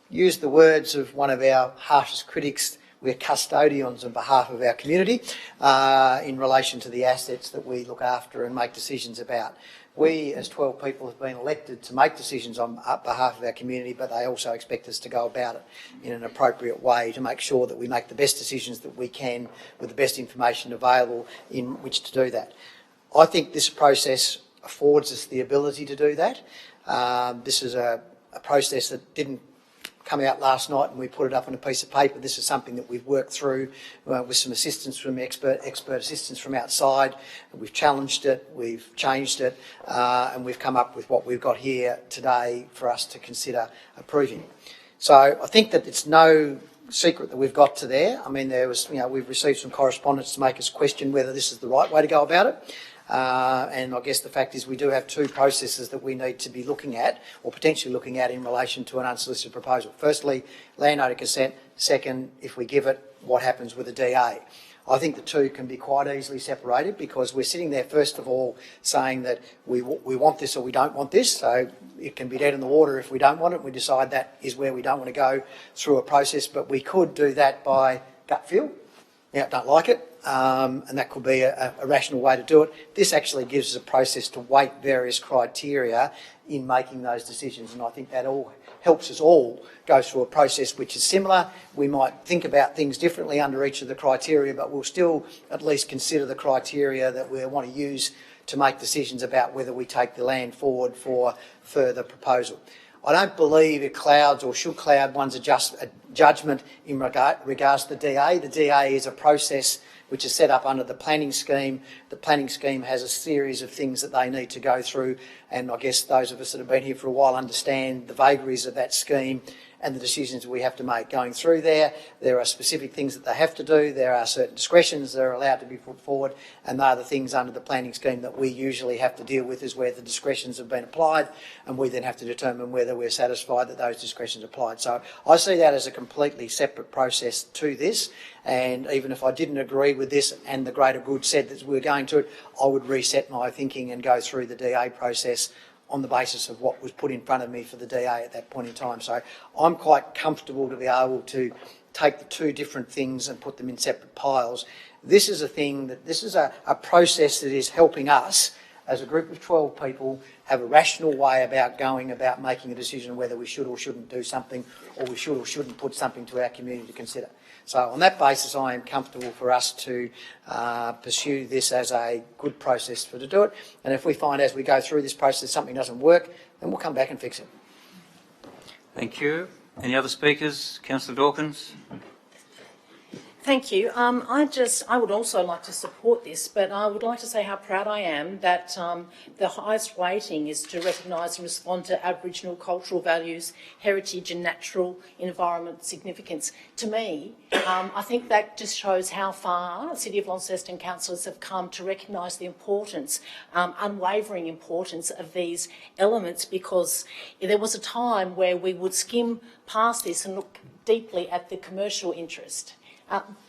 use the words of one of our harshest critics, we're custodians on behalf of our community in relation to the assets that we look after and make decisions about. We, as 12 people, have been elected to make decisions on behalf of our community, but they also expect us to go about it in an appropriate way to make sure that we make the best decisions that we can with the best information available in which to do that. I think this process affords us the ability to do that. This is a process that didn't come out last night and we put it up on a piece of paper. This is something that we've worked through with some assistance from expert assistance from outside. We've challenged it, we've changed it, and we've come up with what we've got here today for us to consider approving. So I think that it's no secret that we've got to there. I mean, there was, we've received some correspondence to make us question whether this is the right way to go about it. And I guess the fact is we do have two processes that we need to be looking at or potentially looking at in relation to an unsolicited proposal. Firstly, landowner consent. Second, if we give it, what happens with the DA? I think the two can be quite easily separated because we're sitting there, first of all, saying that we want this or we don't want this. So it can be dead in the water if we don't want it. We decide that is where we don't want to go through a process, but we could do that by gut feel. Don't like it. And that could be a rational way to do it. This actually gives us a process to weight various criteria in making those decisions, and I think that all helps us all go through a process which is similar. We might think about things differently under each of the criteria, but we'll still at least consider the criteria that we want to use to make decisions about whether we take the land forward for further proposal. I don't believe it clouds or should cloud one's judgment in regards to the DA. The DA is a process which is set up under the planning scheme. The planning scheme has a series of things that they need to go through, and I guess those of us that have been here for a while understand the vagaries of that scheme and the decisions we have to make going through there. There are specific things that they have to do. There are certain discretions that are allowed to be put forward, and they are the things under the planning scheme that we usually have to deal with, is where the discretions have been applied, and we then have to determine whether we're satisfied that those discretions are applied. So I see that as a completely separate process to this, and even if I didn't agree with this and the greater good said that we were going to it, I would reset my thinking and go through the DA process on the basis of what was put in front of me for the DA at that point in time. So I'm quite comfortable to be able to take the two different things and put them in separate piles. This is a process that is helping us as a group of 12 people have a rational way about going about making a decision whether we should or shouldn't do something, or we should or shouldn't put something to our community to consider. So on that basis, I am comfortable for us to pursue this as a good process to do it. And if we find as we go through this process something doesn't work, then we'll come back and fix it. Thank you. Any other speakers? Councillor Dawkins? Thank you. I would also like to support this, but I would like to say how proud I am that the highest rating is to recognise and respond to Aboriginal cultural values, heritage and natural environment significance. To me, I think that just shows how far City of Launceston councillors have come to recognise the importance, unwavering importance of these elements, because there was a time where we would skim past this and look deeply at the commercial interest.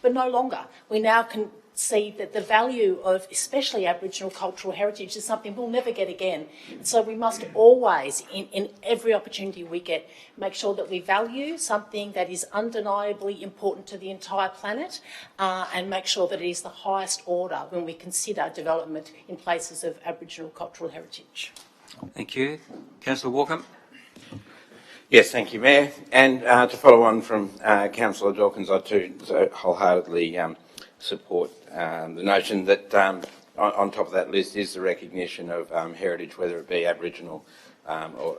But no longer. We now can see that the value of especially Aboriginal cultural heritage is something we'll never get again. So we must always, in every opportunity we get, make sure that we value something that is undeniably important to the entire planet, and make sure that it is the highest order when we consider development in places of Aboriginal cultural heritage. Thank you. Councillor Walker? Yes, thank you, Mayor. And to follow on from Councillor Dawkins, I too wholeheartedly support the notion that on top of that list is the recognition of heritage, whether it be Aboriginal or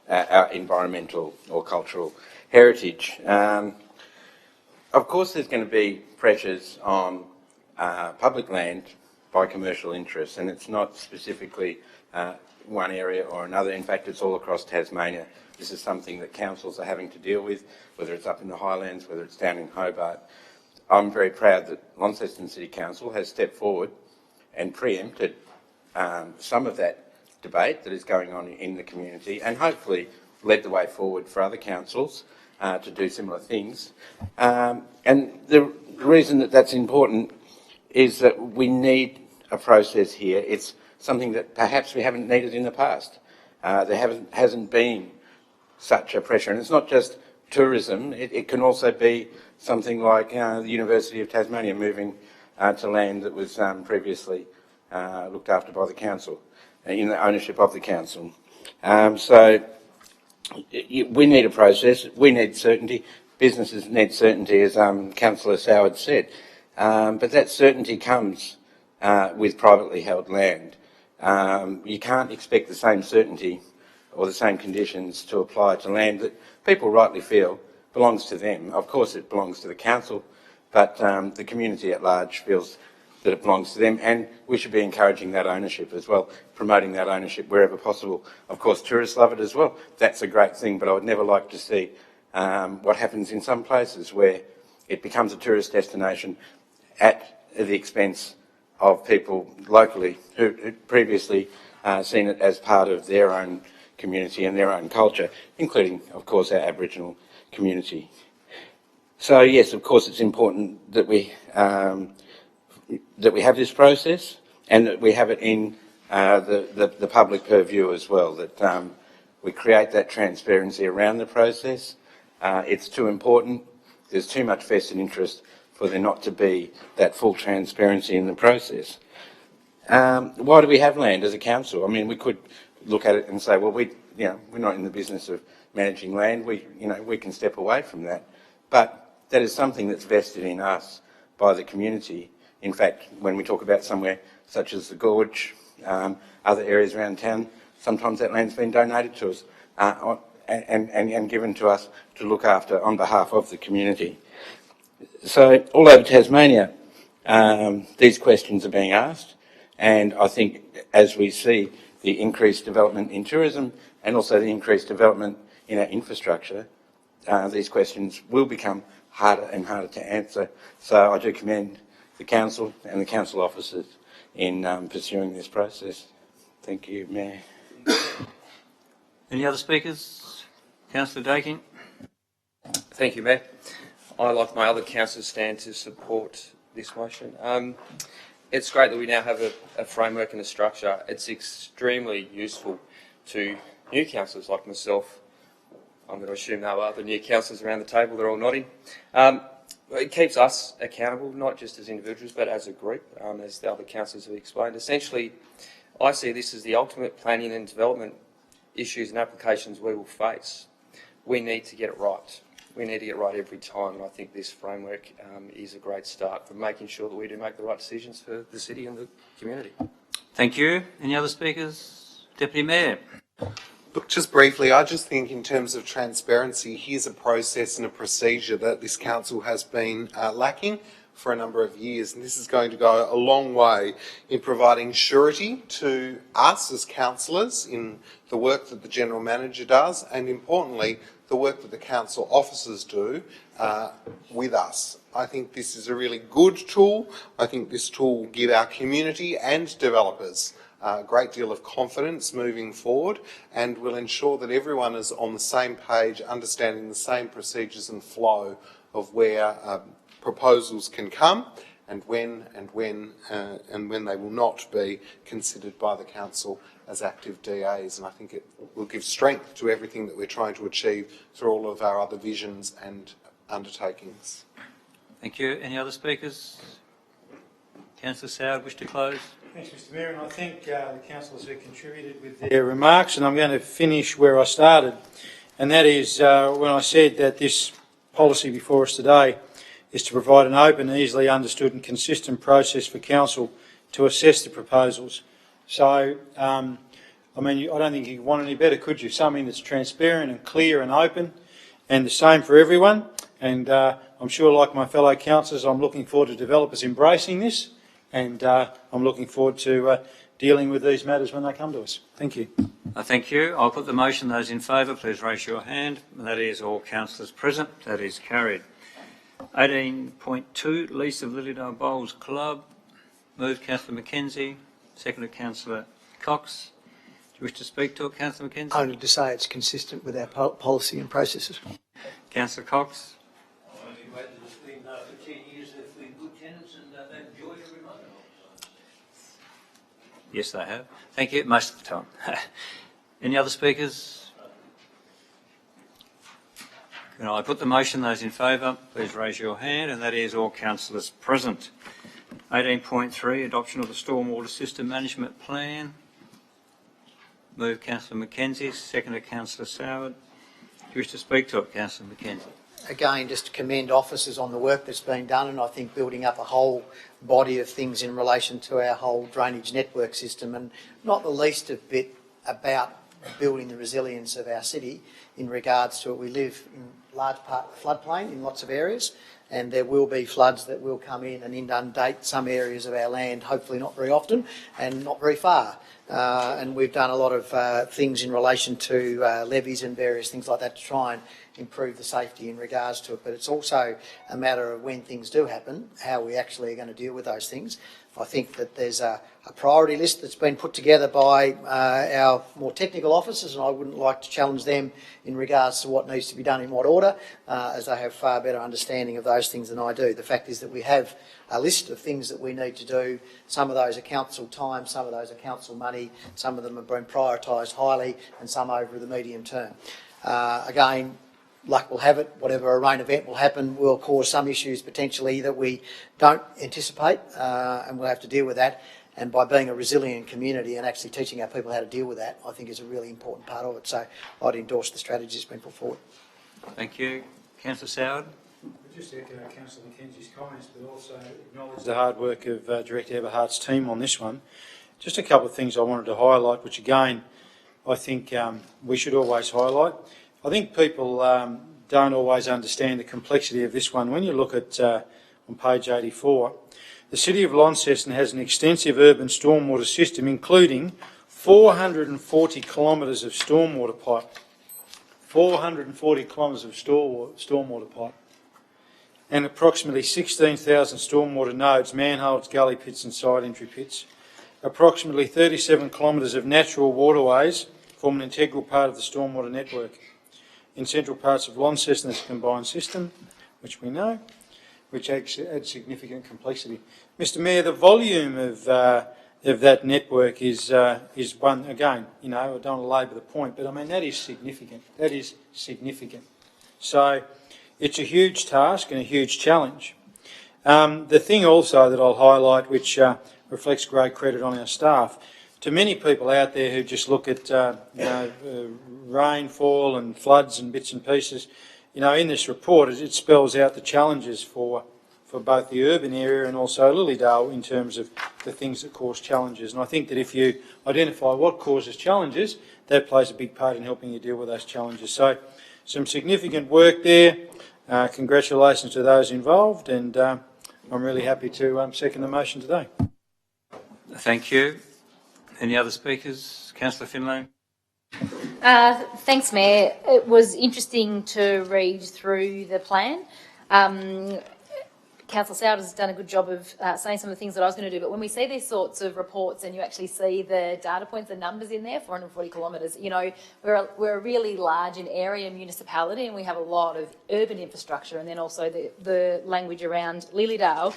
our environmental or cultural heritage. Of course, there's going to be pressures on public land by commercial interests, and it's not specifically one area or another. In fact, it's all across Tasmania. This is something that councils are having to deal with, whether it's up in the Highlands, whether it's down in Hobart. I'm very proud that Launceston City Council has stepped forward and preempted some of that debate that is going on in the community, and hopefully led the way forward for other councils to do similar things. And the reason that that's important is that we need a process here. It's something that perhaps we haven't needed in the past. There hasn't been such a pressure, and it's not just tourism. It can also be something like the University of Tasmania moving to land that was previously looked after by the council, in the ownership of the council. So we need a process, we need certainty, businesses need certainty, as Councillor Soward said, but that certainty comes with privately held land. You can't expect the same certainty or the same conditions to apply to land that people rightly feel belongs to them. Of course it belongs to the council, but the community at large feels that it belongs to them, and we should be encouraging that ownership as well, promoting that ownership wherever possible. Of course, tourists love it as well. That's a great thing, but I would never like to see what happens in some places where it becomes a tourist destination at the expense of people locally who previously seen it as part of their own community and their own culture, including, of course, our Aboriginal community. So, yes, of course, it's important that we have this process and that we have it in the public purview as well, that we create that transparency around the process. It's too important. There's too much vested interest for there not to be that full transparency in the process. Why do we have land as a council? I mean, we could look at it and say, well, we're not in the business of managing land. We can step away from that. But that is something that's vested in us by the community. In fact, when we talk about somewhere such as the Gorge, other areas around town, sometimes that land's been donated to us and given to us to look after on behalf of the community. So all over Tasmania, these questions are being asked, and I think as we see the increased development in tourism and also the increased development in our infrastructure, these questions will become harder and harder to answer. So I do commend the council and the council officers in pursuing this process. Thank you, Mayor. Any other speakers? Councillor Dakin. Thank you, Mayor. I, like my other councillors, stand to support this motion. It's great that we now have a framework and a structure. It's extremely useful to new councillors like myself. I'm going to assume there are other new councillors around the table. They're all nodding. It keeps us accountable, not just as individuals, but as a group, as the other councillors have explained. Essentially, I see this as the ultimate planning and development issues and applications we will face. We need to get it right. We need to get it right every time, and I think this framework is a great start for making sure that we do make the right decisions for the city and the community. Thank you. Any other speakers? Deputy Mayor. Look, just briefly, I just think in terms of transparency, here's a process and a procedure that this council has been lacking for a number of years, and this is going to go a long way in providing surety to us as councillors in the work that the General Manager does, and importantly, the work that the council officers do with us. I think this is a really good tool. I think this tool will give our community and developers a great deal of confidence moving forward, and will ensure that everyone is on the same page, understanding the same procedures and flow of where proposals can come and when they will not be considered by the council as active DAs. And I think it will give strength to everything that we're trying to achieve through all of our other visions and undertakings. Thank you. Any other speakers? Councillor Soward, wish to close? Thanks, Mr Mayor, and I think the councillors have contributed with their remarks, and I'm going to finish where I started, and that is when I said that this policy before us today is to provide an open, easily understood and consistent process for council to assess the proposals. So, I mean, I don't think you could want any better, could you? Something that's transparent and clear and open and the same for everyone. And I'm sure, like my fellow councillors, I'm looking forward to developers embracing this, and I'm looking forward to dealing with these matters when they come to us. Thank you. Thank you. I'll put the motion. Those in favour, please raise your hand. That is all councillors present. That is carried. 18.2, lease of Lilydale Bowls Club. Moved Councillor Mackenzie. Seconded Councillor Cox. Do you wish to speak to it, Councillor Mackenzie? Only to say it's consistent with our policy and processes. Councillor Cox. Yes, they have. Thank you. Most of the time. Any other speakers? Can I put the motion? Those in favour, please raise your hand, and that is all councillors present. 18.3, adoption of the Stormwater System Management Plan. Move Councillor McKenzie, seconded Councillor Soward. Do you wish to speak to it, Councillor McKenzie? Again, just to commend officers on the work that's been done, and I think building up a whole body of things in relation to our whole drainage network system, and not the least of bit about building the resilience of our city in regards to it. We live in large part floodplain in lots of areas, and there will be floods that will come in and inundate some areas of our land, hopefully not very often and not very far. And we've done a lot of things in relation to levies and various things like that to try and improve the safety in regards to it. But it's also a matter of when things do happen, how we actually are going to deal with those things. I think that there's a priority list that's been put together by our more technical officers, and I wouldn't like to challenge them in regards to what needs to be done in what order, as they have far better understanding of those things than I do. The fact is that we have a list of things that we need to do. Some of those are council time, some of those are council money, some of them have been prioritised highly, and some over the medium term. Again, luck will have it, whatever a rain event will happen will cause some issues potentially that we don't anticipate, and we'll have to deal with that. And by being a resilient community and actually teaching our people how to deal with that, I think is a really important part of it. So I'd endorse the strategy that's been put forward. Thank you. Councillor Soward. I'll just echo Councillor McKenzie's comments, but also acknowledge the hard work of Director Eberhardt's team on this one. Just a couple of things I wanted to highlight, which again, I think we should always highlight. I think people don't always understand the complexity of this one. When you look at on page 84, the City of Launceston has an extensive urban stormwater system, including 440 kilometres of stormwater pipe. 440 kilometres of stormwater pipe. And approximately 16,000 stormwater nodes, manholes, gully pits and side entry pits. Approximately 37 kilometres of natural waterways form an integral part of the stormwater network. In central parts of Launceston, there's a combined system, which we know, which adds significant complexity. Mr Mayor, the volume of that network is one, again, you know, I don't want to labour the point, but I mean, that is significant. That is significant. So it's a huge task and a huge challenge. The thing also that I'll highlight, which reflects great credit on our staff, to many people out there who just look at rainfall and floods and bits and pieces, you know, in this report it spells out the challenges for both the urban area and also Lilydale in terms of the things that cause challenges. And I think that if you identify what causes challenges, that plays a big part in helping you deal with those challenges. So some significant work there. Congratulations to those involved, and I'm really happy to second the motion today. Thank you. Any other speakers? Councillor Finlay. Thanks, Mayor. It was interesting to read through the plan. Councillor Soward has done a good job of saying some of the things that I was going to do, but when we see these sorts of reports and you actually see the data points, the numbers in there, 440 kilometres, you know, we're a really large in area municipality, and we have a lot of urban infrastructure, and then also the language around Lilydale.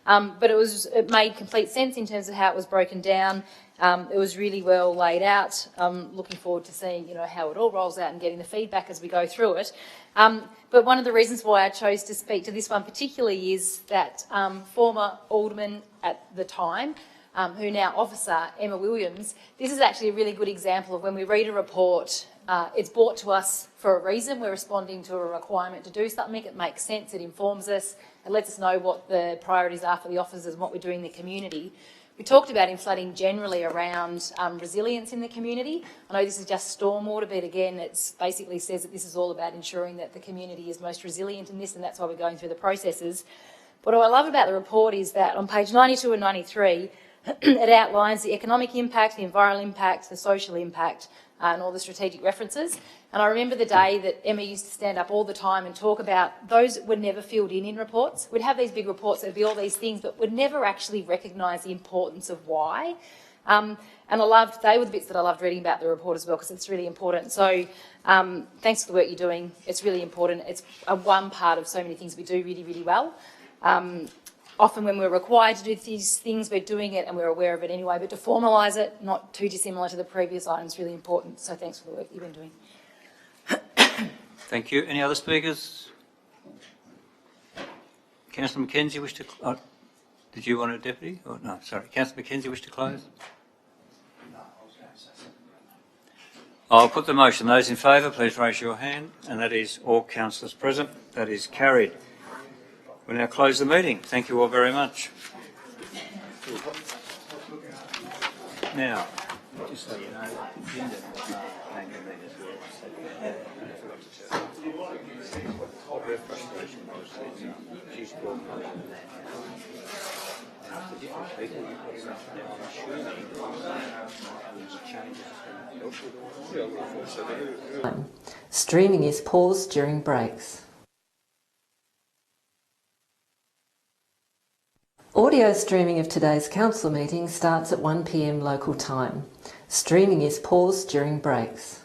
But it made complete sense in terms of how it was broken down. It was really well laid out. Looking forward to seeing, you know, how it all rolls out and getting the feedback as we go through it. But one of the reasons why I chose to speak to this one particularly is that former alderman at the time, who now officer, Emma Williams, this is actually a really good example of when we read a report, it's brought to us for a reason. We're responding to a requirement to do something. It makes sense. It informs us. It lets us know what the priorities are for the officers and what we're doing in the community. We talked about in flooding generally around resilience in the community. I know this is just stormwater, but again, it basically says that this is all about ensuring that the community is most resilient in this, and that's why we're going through the processes. But what I love about the report is that on page 92 and 93, it outlines the economic impact, the environmental impact, the social impact, and all the strategic references. And I remember the day that Emma used to stand up all the time and talk about those that were never filled in reports. We'd have these big reports, there'd be all these things, but would never actually recognise the importance of why. And they were the bits that I loved reading about the report as well, because it's really important. So thanks for the work you're doing. It's really important. It's one part of so many things we do really, really well. Often when we're required to do these things, we're doing it and we're aware of it anyway, but to formalise it, not too dissimilar to the previous items, is really important. So thanks for the work you've been doing. Thank you. Any other speakers? Councillor Mackenzie wish to... did you want a deputy? Oh, no, sorry. Councillor Mackenzie wish to close? I'll put the motion. Those in favour, please raise your hand. And that is all councillors present. That is carried. We'll now close the meeting. Thank you all very much. Now, just so you know, Linda came to me as well. What her frustration was that she's talking to different people. Now I'm assuming Streaming is paused during breaks. Audio streaming of today's council meeting starts at 1 p.m. local time. Streaming is paused during breaks.